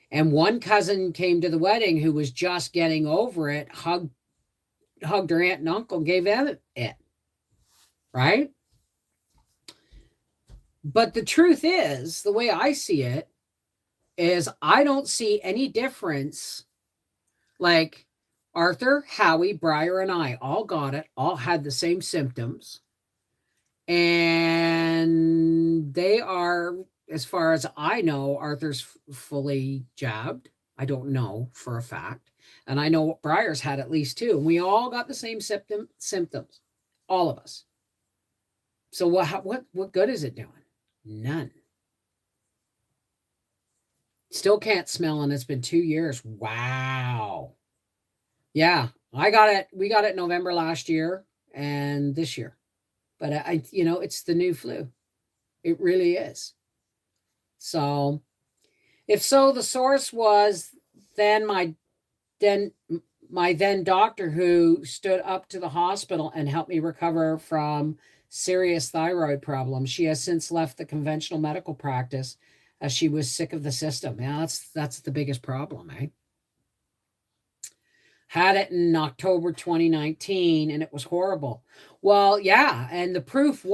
And one cousin came to the wedding who was just getting over it, hugged her aunt and uncle, gave them it. Right? But the truth is, the way I see it, is I don't see any difference. Like Arthur, Howie, Briar, and I all got it, all had the same symptoms. And they are, as far as I know, Arthur's fully jabbed. I don't know for a fact. And I know Briar's had at least 2. And we all got the same symptoms, all of us. So what good is it doing? None. Still can't smell, and it's been 2 years. Wow. Yeah, I got it. We got it November last year and this year. But it's the new flu. It really is. So, if so, the source was then my doctor who stood up to the hospital and helped me recover from serious thyroid problems. She has since left the conventional medical practice as she was sick of the system. Yeah, that's the biggest problem, eh? Had it in October 2019 and it was horrible. Well, yeah, and the proof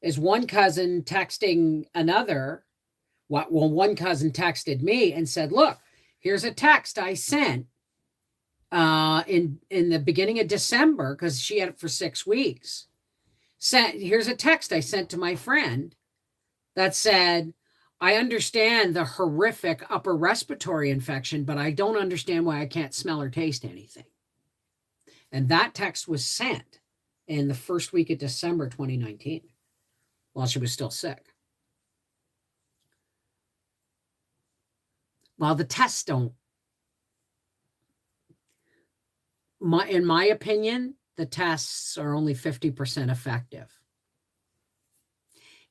is one cousin texting another. One cousin texted me and said, "Look, here's a text I sent in the beginning of December because she had it for 6 weeks. Here's a text I sent to my friend that said, I understand the horrific upper respiratory infection, but I don't understand why I can't smell or taste anything." And that text was sent in the first week of December 2019 while she was still sick. Well, the tests don't. In my opinion, the tests are only 50% effective.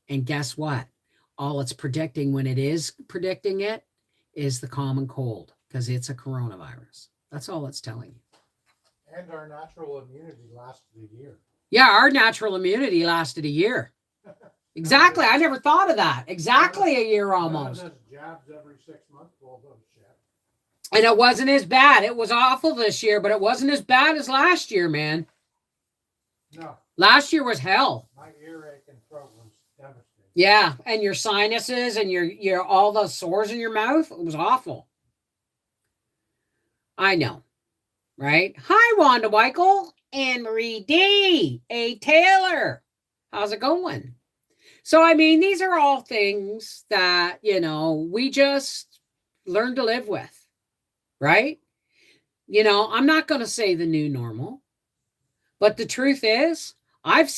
And guess what? All it's predicting when it is predicting it is the common cold, because it's a coronavirus. That's all it's telling you. And our natural immunity lasted a year. Yeah, our natural immunity lasted a year. Exactly. I never thought of that. Exactly a year almost. Jabs every 6 months. Well done, shit. And it wasn't as bad. It was awful this year, but it wasn't as bad as last year, man. No. Last year was hell. My earache and throat was devastating. Yeah, and your sinuses and your all the sores in your mouth. It was awful. I know, right? Hi, Wanda Weichel and Marie D. A. Taylor. How's it going? So, I mean, these are all things that, we just learn to live with, right? I'm not going to say the new normal, but the truth is, I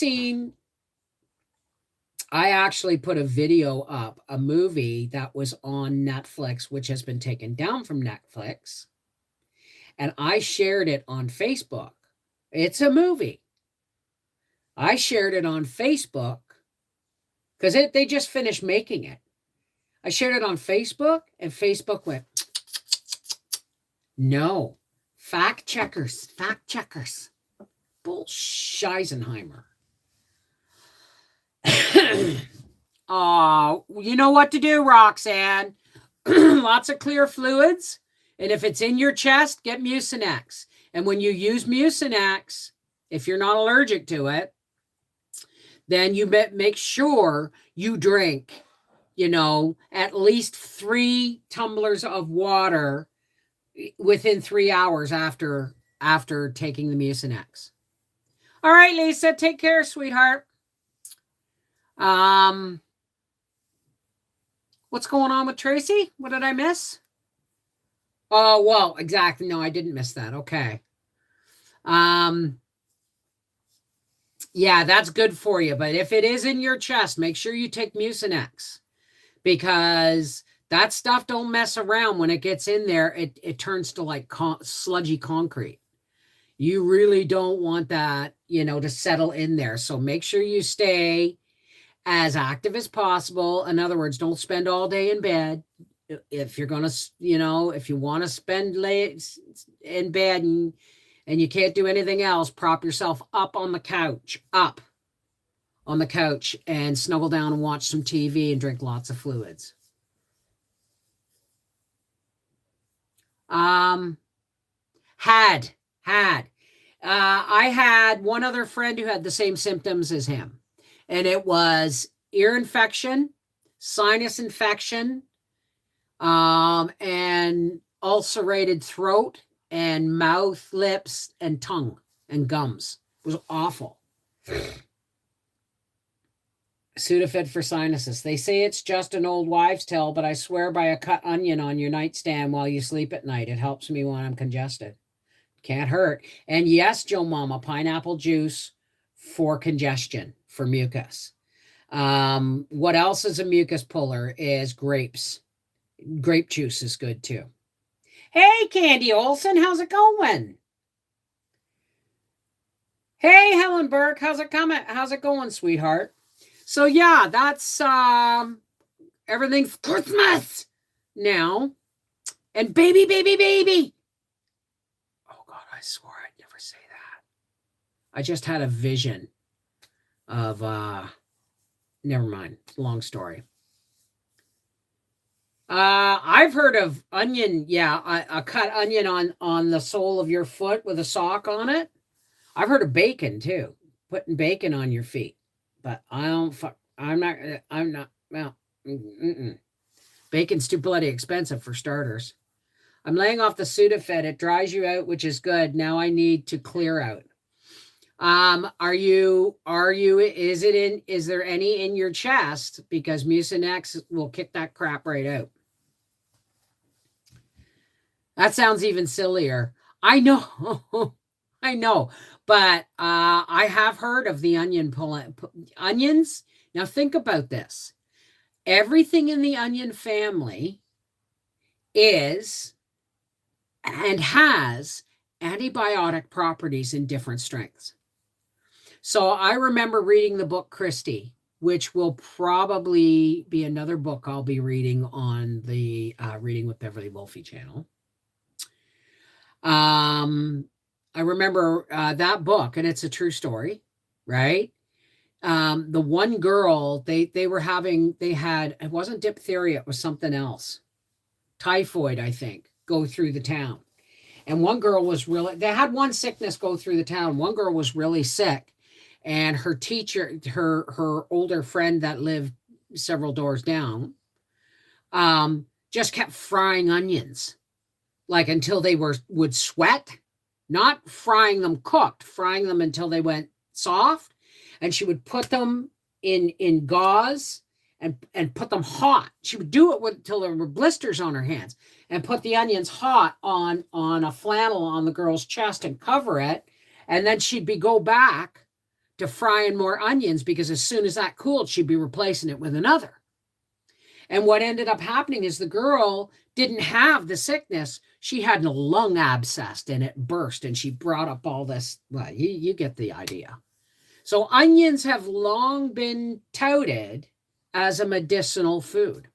actually put a video up, a movie that was on Netflix, which has been taken down from Netflix, and I shared it on Facebook. It's a movie. I shared it on Facebook because they just finished making it. I shared it on Facebook, and Facebook went, no. Fact checkers. Bull Scheisenheimer. Oh, you know what to do, Roxanne. Lots of clear fluids. And if it's in your chest, get Mucinex. And when you use Mucinex, if you're not allergic to it, then you make sure you drink, at least 3 tumblers of water within 3 hours after taking the Mucinex. All right, Lisa, take care, sweetheart. What's going on with Tracy? What did I miss? Oh, well, exactly. No, I didn't miss that. Okay. Yeah, that's good for you. But if it is in your chest, make sure you take Mucinex, because that stuff don't mess around. When it gets in there, it turns to like sludgy concrete. You really don't want that, to settle in there. So make sure you stay as active as possible. In other words, don't spend all day in bed. If you're going to, if you want to spend late in bed and you can't do anything else, prop yourself up on the couch, and snuggle down and watch some TV and drink lots of fluids. I had one other friend who had the same symptoms as him, and it was ear infection, sinus infection, and ulcerated throat and mouth, lips, and tongue and gums. It was awful. Sudafed for sinuses. They say it's just an old wives' tale, but I swear by a cut onion on your nightstand while you sleep at night. It helps me when I'm congested. Can't hurt. And yes, Joe Mama, pineapple juice for congestion, for mucus. What else is a mucus puller is grapes. Grape juice is good too. Hey, Candy Olson, how's it going? Hey, Helen Burke, how's it coming? How's it going, sweetheart? So yeah, that's everything's Christmas now. And baby. Oh God, I swore I'd never say that. I just had a vision of never mind. Long story. I've heard of onion, a cut onion on the sole of your foot with a sock on it. I've heard of bacon too, putting bacon on your feet. But I'm not, well, bacon's too bloody expensive for starters. I'm laying off the Sudafed. It dries you out, which is good. Now I need to clear out. Is there any in your chest? Because Mucinex will kick that crap right out. That sounds even sillier. I know. I know. But I have heard of the onions. Now think about this. Everything in the onion family is and has antibiotic properties in different strengths. So I remember reading the book Christie, which will probably be another book I'll be reading on the Reading with Beverly Wolfe channel. Um, I remember that book, and it's a true story, right? The one girl, they had, it wasn't diphtheria, it was something else, typhoid, I think, go through the town. And one girl was really, they had one sickness go through the town. One girl was really sick, and her teacher, her older friend that lived several doors down, just kept frying onions like until they would sweat, not frying them cooked, frying them until they went soft, and she would put them in gauze and put them hot. She would do it until there were blisters on her hands, and put the onions hot on a flannel on the girl's chest and cover it, and then she'd be go back to frying more onions, because as soon as that cooled, she'd be replacing it with another. And what ended up happening is the girl didn't have the sickness. She had a lung abscess and it burst, and she brought up all this. Well, you get the idea. So onions have long been touted as a medicinal food.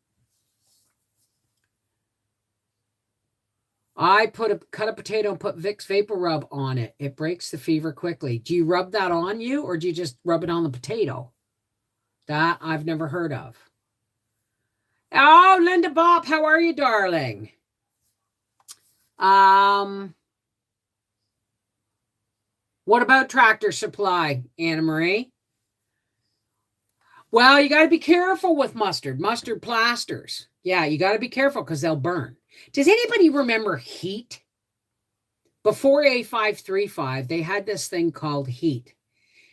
I cut a potato and put Vicks Vapor Rub on it. It breaks the fever quickly. Do you rub that on you, or do you just rub it on the potato? That I've never heard of. Oh, Linda Bob, how are you, darling? What about Tractor Supply, Anna Marie? Well, you got to be careful with mustard plasters. Yeah, you got to be careful because they'll burn. Does anybody remember heat? Before A535, they had this thing called heat.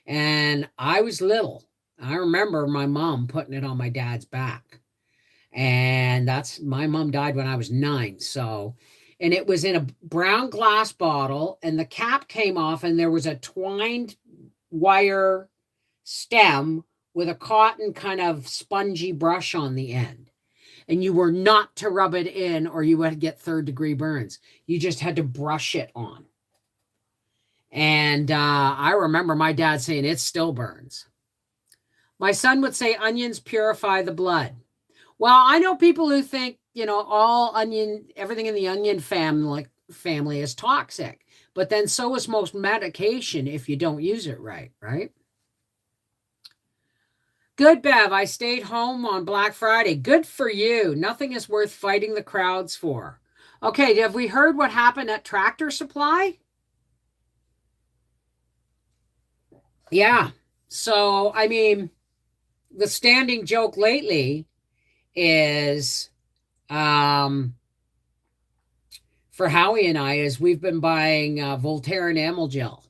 And I was little. I remember my mom putting it on my dad's back. And my mom died when I was 9. So, and it was in a brown glass bottle, and the cap came off, and there was a twined wire stem with a cotton kind of spongy brush on the end. And you were not to rub it in, or you would get 3rd-degree burns. You just had to brush it on. And I remember my dad saying it still burns. My son would say onions purify the blood. Well, I know people who think, everything in the onion family is toxic. But then so is most medication if you don't use it right, right? Good, Bev. I stayed home on Black Friday. Good for you. Nothing is worth fighting the crowds for. Okay, have we heard what happened at Tractor Supply? Yeah. So, I mean, the standing joke lately is for Howie and I is we've been buying Voltaren Amyl Gel.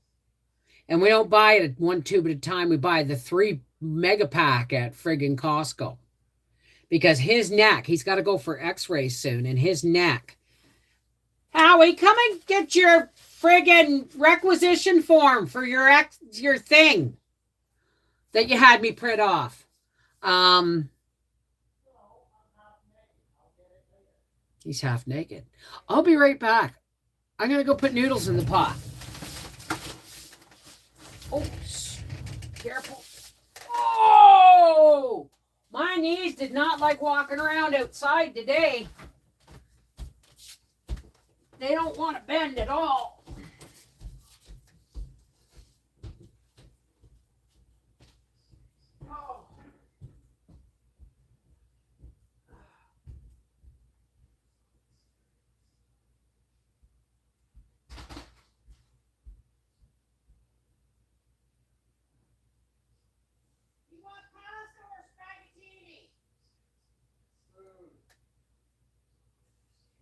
And we don't buy it 1 tube at a time. We buy the 3 mega pack at friggin' Costco. Because his neck, he's got to go for x-rays soon, and his neck. Howie, come and get your friggin' requisition form for your thing that you had me print off. He's half naked. I'll be right back. I'm going to go put noodles in the pot. Oh, careful. Oh! My knees did not like walking around outside today. They don't want to bend at all. Oh. You want pasta or spaghetti?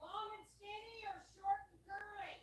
Long and skinny or short and curly?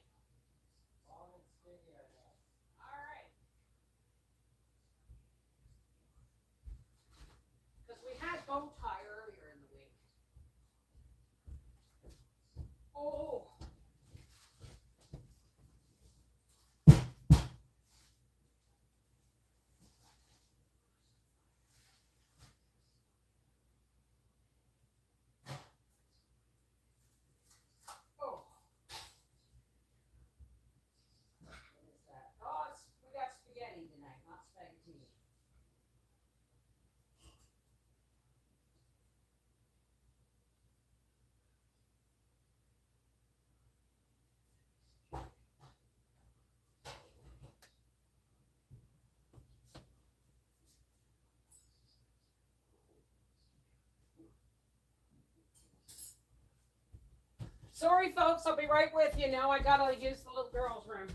Sorry, folks. I'll be right with you now. I gotta use the little girl's room.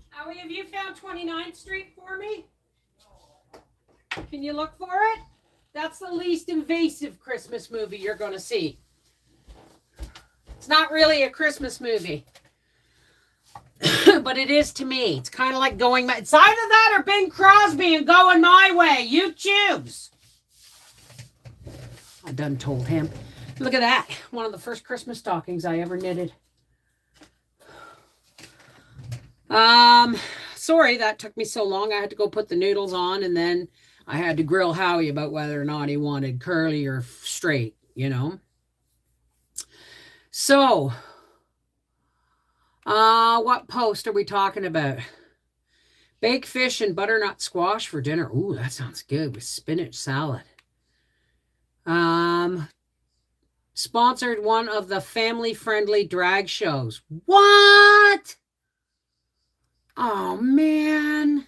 Howie, have you found 29th Street for me? Can you look for it? That's the least invasive Christmas movie you're going to see. It's not really a Christmas movie. But it is to me. It's kind of like going... It's either that or Bing Crosby and Going My Way. You choose. I done told him. Look at that. One of the first Christmas stockings I ever knitted. Sorry that took me so long. I had to go put the noodles on, and then I had to grill Howie about whether or not he wanted curly or straight, you know. So, what post are we talking about? Baked fish and butternut squash for dinner. Ooh, that sounds good with spinach salad. Sponsored one of the family-friendly drag shows. What? Oh, man.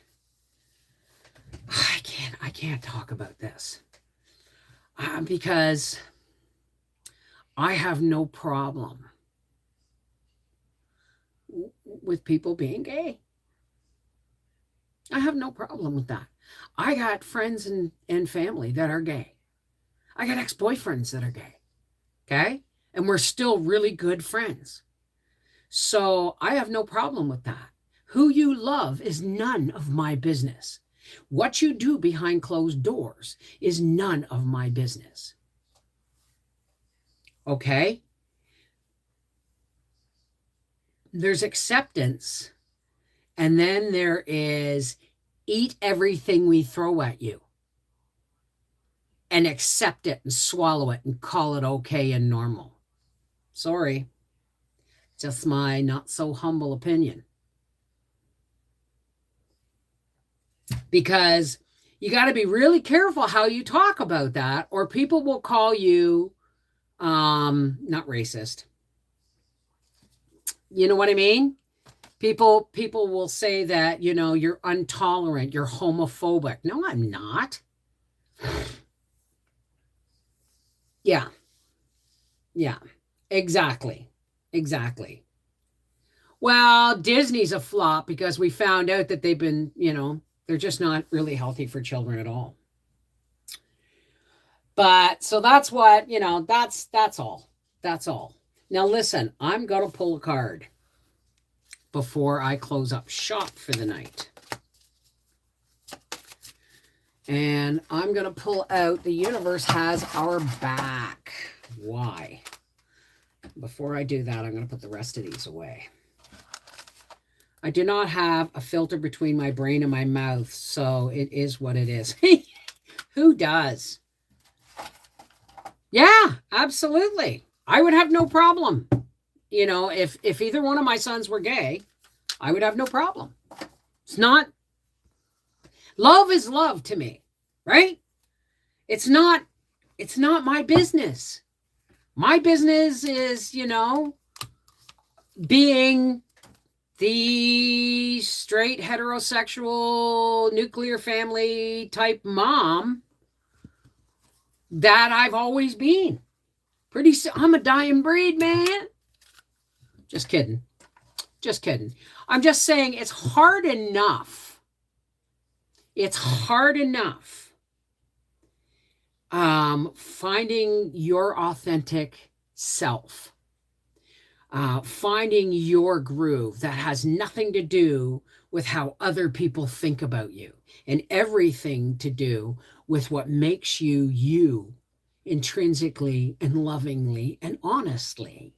I can't talk about this. Because I have no problem with people being gay. I have no problem with that. I got friends and family that are gay. I got ex-boyfriends that are gay. Okay? And we're still really good friends. So I have no problem with that. Who you love is none of my business. What you do behind closed doors is none of my business. Okay? There's acceptance, and then there is eat everything we throw at you and accept it and swallow it and call it okay and normal. Sorry. Just my not so humble opinion. Because you got to be really careful how you talk about that, or people will call you not racist. You know what I mean? People will say that, you know, you're intolerant, you're homophobic. No, I'm not. Yeah. Yeah. Exactly. Well, Disney's a flop because we found out that they've been, you know, they're just not really healthy for children at all. But so that's what, you know, that's all. That's all. Now listen, I'm going to pull a card before I close up shop for the night. And I'm going to pull out The Universe Has Our Back. Why? Before I do that, I'm going to put the rest of these away. I do not have a filter between my brain and my mouth, so it is what it is. Who does? Yeah, absolutely. I would have no problem. You know, if either one of my sons were gay, I would have no problem. It's not... Love is love to me, right? It's not my business. My business is, you know, being the straight heterosexual nuclear family type mom that I've always been. I'm a dying breed, man. Just kidding. I'm just saying it's hard enough. Finding your authentic self. Finding your groove that has nothing to do with how other people think about you and everything to do with what makes you you intrinsically and lovingly and honestly.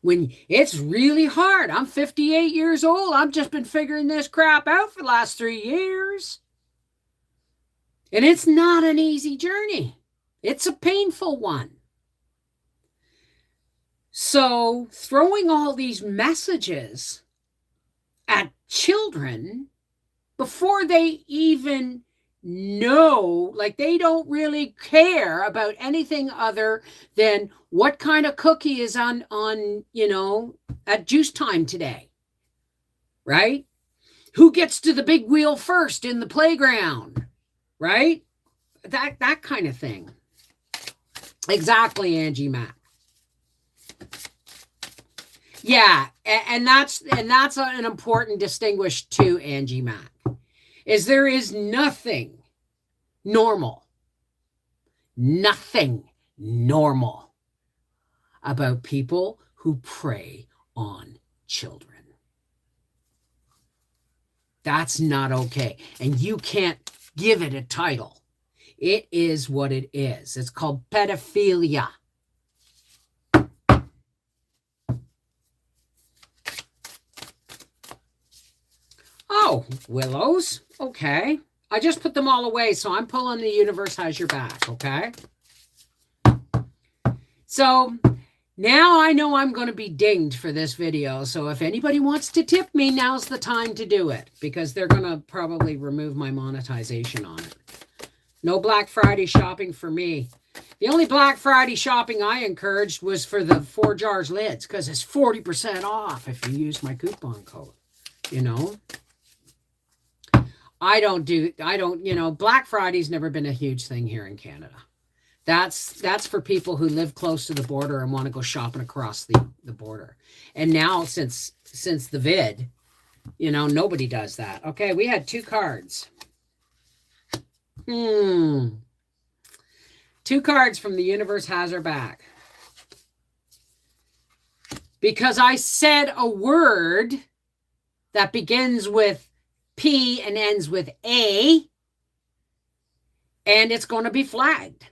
When it's really hard, I'm 58 years old. I've just been figuring this crap out for the last 3 years. And it's not an easy journey. It's a painful one. So throwing all these messages at children before they even know, like they don't really care about anything other than what kind of cookie is on at juice time today, right? Who gets to the big wheel first in the playground, right? That kind of thing. Exactly, Angie Mac. Yeah, and that's an important distinguish too, Angie Mac, is there is nothing normal about people who prey on children. That's not okay. And you can't give it a title. It is what it is. It's called pedophilia. Oh, willows. Okay. I just put them all away, so I'm pulling the universe has your back, okay? So now I know I'm going to be dinged for this video, so if anybody wants to tip me, now's the time to do it, because they're going to probably remove my monetization on it. No Black Friday shopping for me. The only Black Friday shopping I encouraged was for the 4 jars lids, because it's 40% off if you use my coupon code, Black Friday's never been a huge thing here in Canada. That's for people who live close to the border and want to go shopping across the border. And now since the vid, nobody does that. Okay, we had 2 cards. 2 cards from the universe has her back. Because I said a word that begins with P and ends with A, and it's going to be flagged.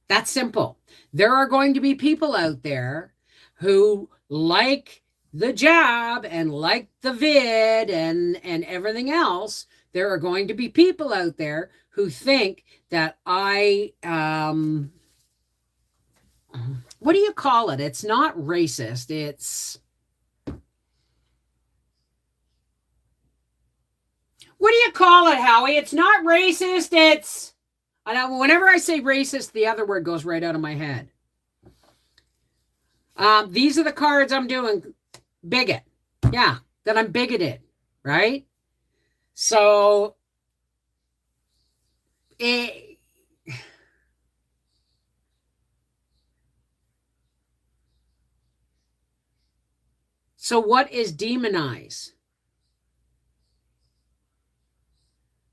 That's simple. There are going to be people out there who like the job and like the vid and everything else. There are going to be people out there who think that what do you call it? It's not racist. What do you call it, Howie? It's not racist. Whenever I say racist, the other word goes right out of my head. These are the cards I'm doing. Bigot. Yeah, that I'm bigoted, right? So, so what is demonize?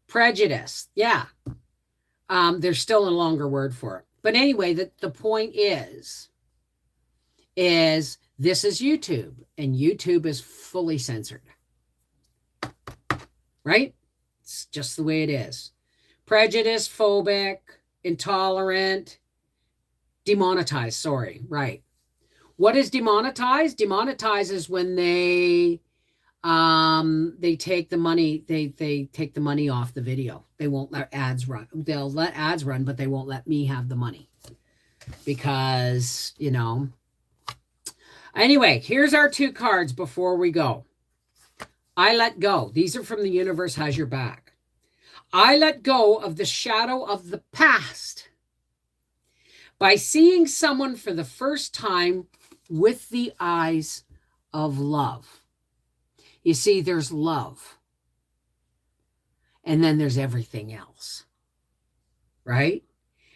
Prejudice. Yeah. There's still a longer word for it. But anyway, the point is this is YouTube, and YouTube is fully censored. Right? It's just the way it is. Prejudice, phobic, intolerant, demonetized. Sorry. Right. What is demonetized? Demonetized is when they take the money, they take the money off the video. They won't let ads run. They'll let ads run, but they won't let me have the money because, Anyway, here's our 2 cards before we go. I let go. These are from the universe has your back. I let go of the shadow of the past by seeing someone for the first time with the eyes of love. You see, there's love. And then there's everything else. Right?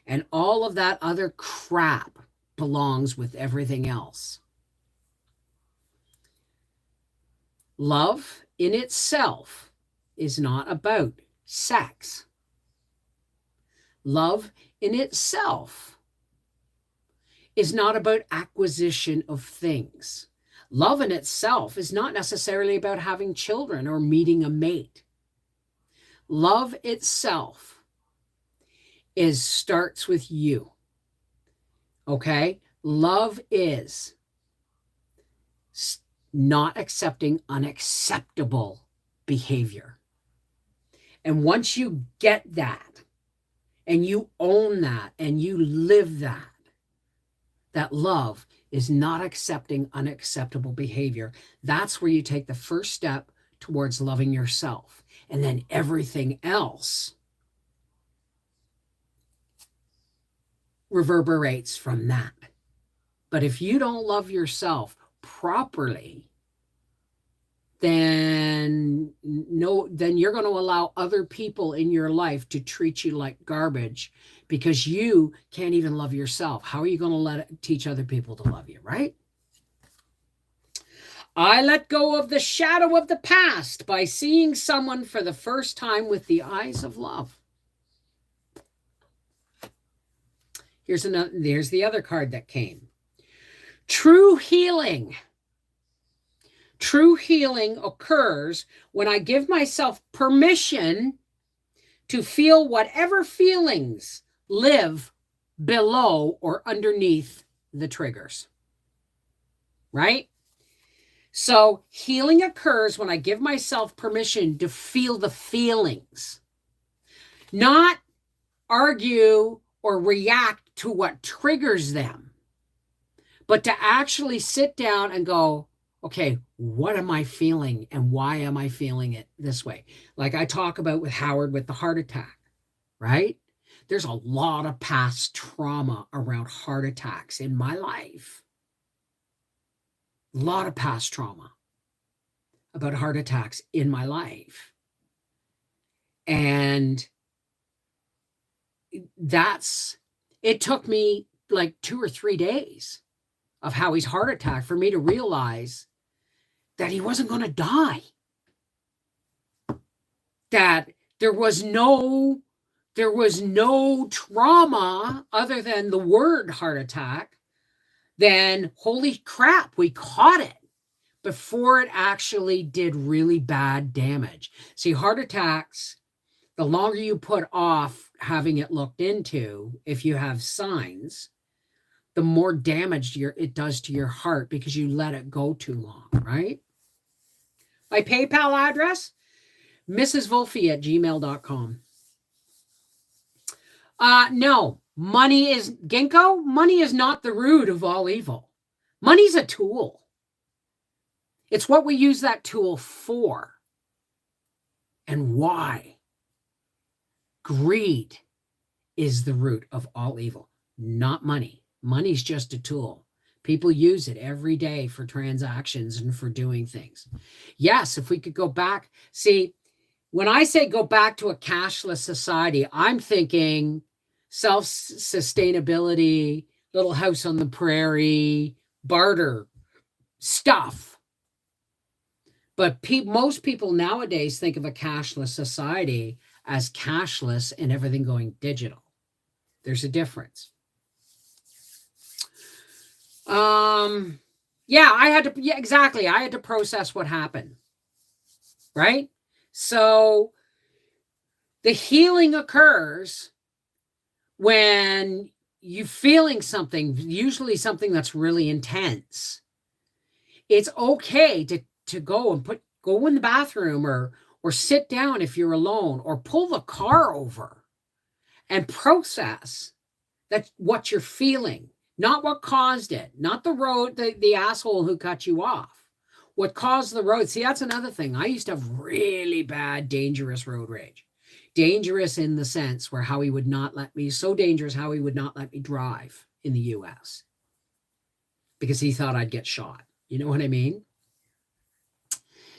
And all of that other crap belongs with everything else. Love in itself is not about sex. Love in itself is not about acquisition of things. Love in itself is not necessarily about having children or meeting a mate. Love itself starts with you. Okay? Love is not accepting unacceptable behavior. And once you get that and you own that and you live that love is not accepting unacceptable behavior, that's where you take the first step towards loving yourself. And then everything else reverberates from that. But if you don't love yourself properly, then you're going to allow other people in your life to treat you like garbage because you can't even love yourself. How are you going to teach other people to love you, right? I let go of the shadow of the past by seeing someone for the first time with the eyes of love. Here's the other card that came. True healing. True healing occurs when I give myself permission to feel whatever feelings live below or underneath the triggers. Right? So healing occurs when I give myself permission to feel the feelings, not argue or react to what triggers them, but to actually sit down and go, okay, what am I feeling and why am I feeling it this way? Like I talk about with Howard with the heart attack, right? There's a lot of past trauma around heart attacks in my life. A lot of past trauma about heart attacks in my life. And it took me like 2 or 3 days of Howie's heart attack for me to realize that he wasn't going to die. That there was no trauma other than the word heart attack. Then holy crap, we caught it before it actually did really bad damage. See, heart attacks, the longer you put off having it looked into, if you have signs, the more damage it does to your heart because you let it go too long, right? My PayPal address, mrsvolfe@gmail.com. No, money is not the root of all evil. Money's a tool. It's what we use that tool for and why. Greed is the root of all evil, not money. Money's just a tool. People use it every day for transactions and for doing things. Yes, if we could go back. See, when I say go back to a cashless society, I'm thinking self-sustainability, little house on the prairie, barter stuff. But most people nowadays think of a cashless society as cashless and everything going digital. There's a difference. Exactly. I had to process what happened. Right? So the healing occurs when you're feeling something, usually something that's really intense. It's okay to go and go in the bathroom or sit down if you're alone, or pull the car over and process what you're feeling, not what caused it, not the road, the asshole who cut you off. What caused the road? See, that's another thing. I used to have really bad, dangerous road rage. Dangerous in the sense where Howie would not let me, so dangerous Howie would not let me drive in the US because he thought I'd get shot. You know what I mean?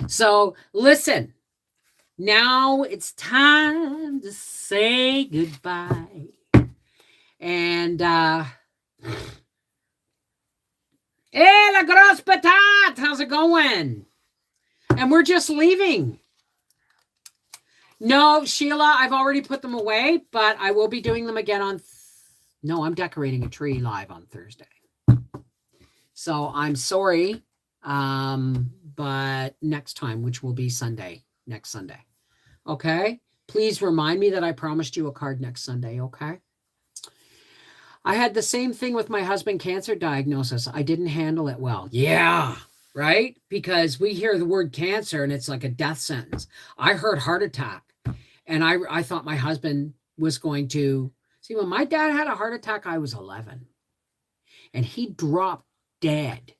So listen, now it's time to say goodbye. And hey, la grosse patate, how's it going? And we're just leaving. No, Sheila, I've already put them away, but I will be doing them again I'm decorating a tree live on Thursday. So I'm sorry, but next time, which will be next Sunday. Okay? Please remind me that I promised you a card next Sunday, okay? I had the same thing with my husband, cancer diagnosis. I didn't handle it well. Yeah, right? Because we hear the word cancer and it's like a death sentence. I heard heart attack. And I thought my husband was going to see when my dad had a heart attack, I was 11. And he dropped dead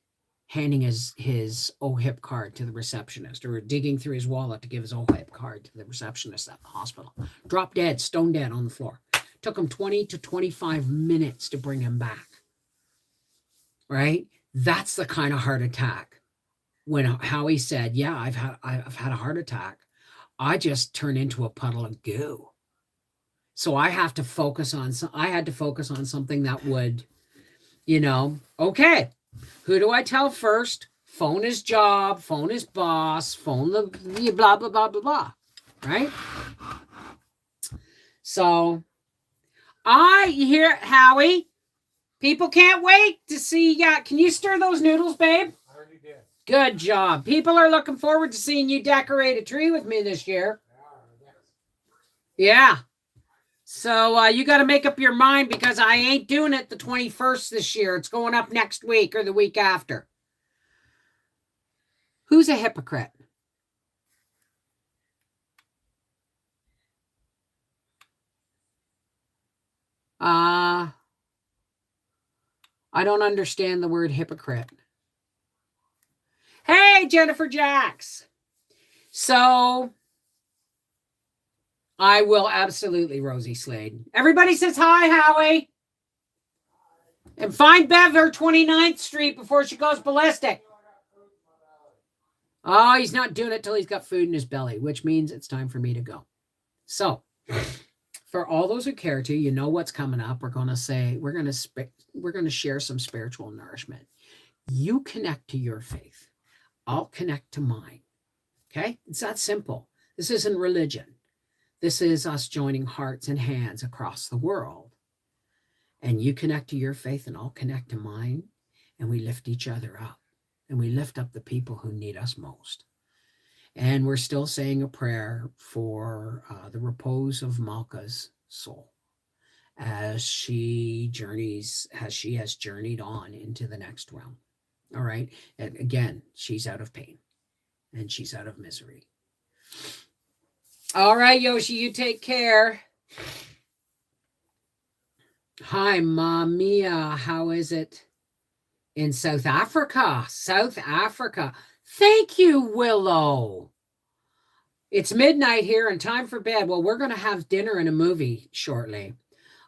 handing his OHIP card to the receptionist or digging through his wallet to give his OHIP card to the receptionist at the hospital. Dropped dead, stone dead on the floor. Took him 20 to 25 minutes to bring him back. Right? That's the kind of heart attack. When Howie said, yeah, I've had a heart attack, I just turn into a puddle of goo. So I had to focus on something that would, okay, who do I tell first? Phone is job, phone is boss, phone the blah, blah, blah, blah, blah. Right? So you hear Howie? People can't wait to see you. Can you stir those noodles, babe? I already did. Good job. People are looking forward to seeing you decorate a tree with me this year. Yeah. So you got to make up your mind because I ain't doing it the 21st this year. It's going up next week or the week after. Who's a hypocrite? I don't understand the word hypocrite. Hey, Jennifer Jacks. So I will absolutely, Rosie Slade. Everybody says hi, Howie. And find Bev her 29th Street before she goes ballistic. Oh, he's not doing it till he's got food in his belly, which means it's time for me to go. So for all those who care to, you know what's coming up. We're going to share some spiritual nourishment. You connect to your faith. I'll connect to mine. Okay? It's that simple. This isn't religion. This is us joining hearts and hands across the world. And you connect to your faith and I'll connect to mine. And we lift each other up. And we lift up the people who need us most. And we're still saying a prayer for the repose of Malka's soul as she has journeyed on into the next realm. All right. And again, she's out of pain and she's out of misery. All right, Yoshi, you take care. Hi, Mia. How is it in South Africa? South Africa. Thank you, Willow. It's midnight here and time for bed. Well, we're going to have dinner and a movie shortly.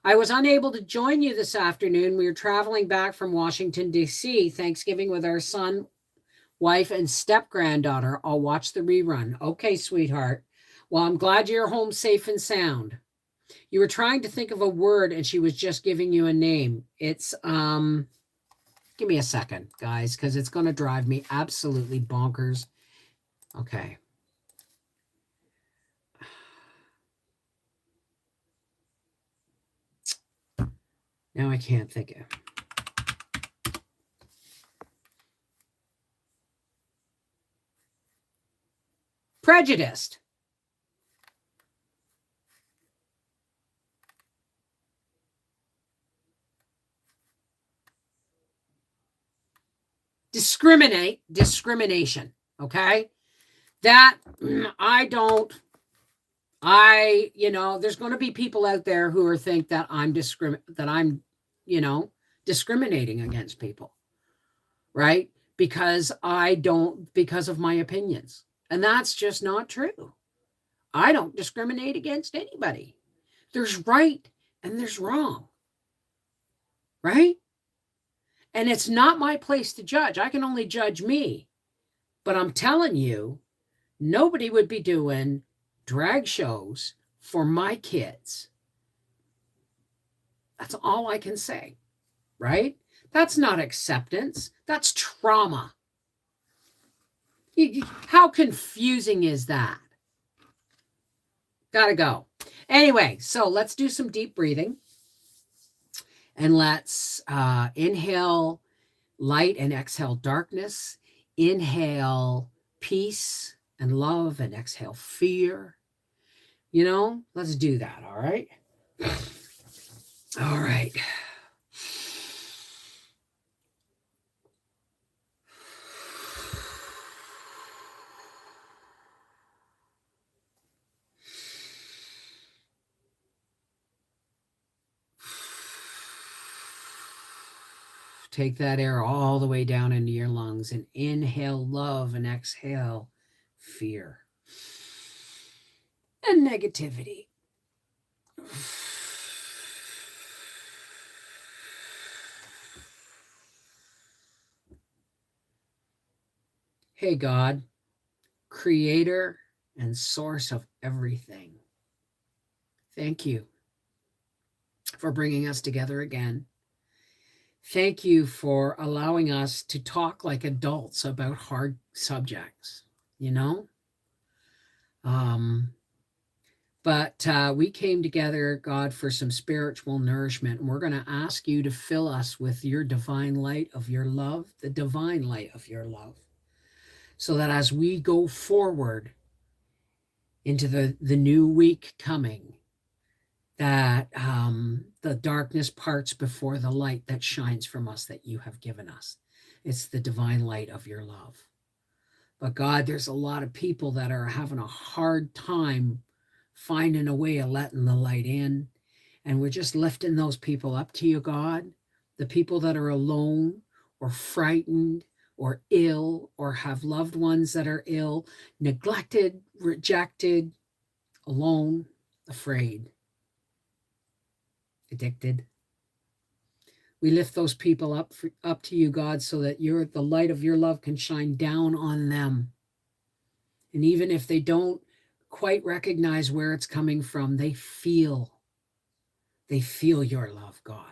I was unable to join you this afternoon. We were traveling back from Washington, D.C., Thanksgiving with our son, wife, and step-granddaughter. I'll watch the rerun. Okay, sweetheart. Well, I'm glad you're home safe and sound. You were trying to think of a word, and she was just giving you a name. It's, give me a second, guys, because it's going to drive me absolutely bonkers. Okay. Now I can't think of. Prejudiced. Discrimination. Okay. That there's going to be people out there who think that I'm discriminating against people. Right. Because of my opinions. And that's just not true. I don't discriminate against anybody. There's right and there's wrong. Right? And it's not my place to judge. I can only judge me. But I'm telling you, nobody would be doing drag shows for my kids. That's all I can say. Right? That's not acceptance. That's trauma. How confusing is that? Gotta go. Anyway, so let's do some deep breathing. And let's inhale light and exhale darkness. Inhale peace and love and exhale fear. Let's do that, all right? All right. Take that air all the way down into your lungs and inhale love and exhale fear and negativity. Hey, God, creator and source of everything. Thank you for bringing us together again. Thank you for allowing us to talk like adults about hard subjects, you know? But we came together, God, for some spiritual nourishment. And we're going to ask you to fill us with your divine light of your love, the divine light of your love, so that as we go forward into the new week coming, that the darkness parts before the light that shines from us that you have given us. It's the divine light of your love. But God, there's a lot of people that are having a hard time finding a way of letting the light in. And we're just lifting those people up to you, God. The people that are alone or frightened or ill or have loved ones that are ill, neglected, rejected, alone, afraid, addicted. We lift those people up to you, God, so that the light of your love can shine down on them. And even if they don't quite recognize where it's coming from, they feel your love, God.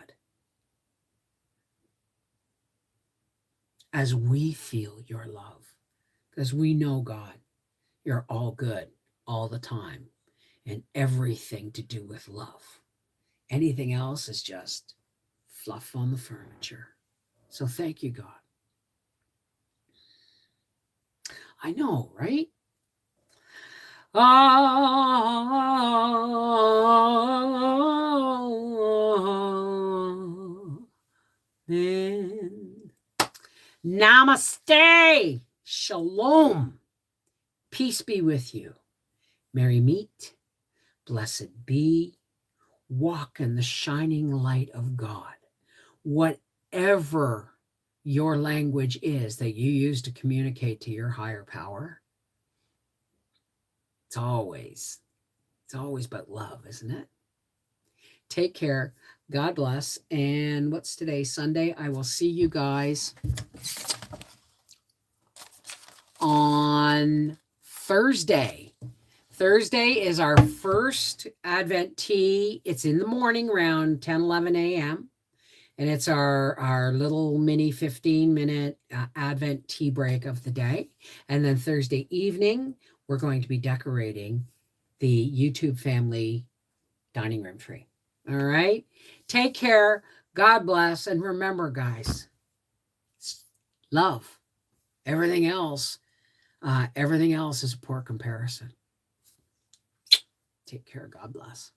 As we feel your love, because we know, God, you're all good all the time and everything to do with love. Anything else is just fluff on the furniture. So thank you, God. I know, right? Amen. Namaste. Shalom. Peace be with you. Merry meet. Blessed be. Walk in the shining light of God. Whatever your language is that you use to communicate to your higher power, it's always about love, isn't it? Take care. God bless. And what's today? Sunday. I will see you guys on Thursday. Thursday is our first Advent tea. It's in the morning around 10, 11 a.m. And it's our little mini 15-minute Advent tea break of the day. And then Thursday evening, we're going to be decorating the YouTube family dining room tree. All right? Take care. God bless. And remember, guys, love. Everything else is a poor comparison. Take care. God bless.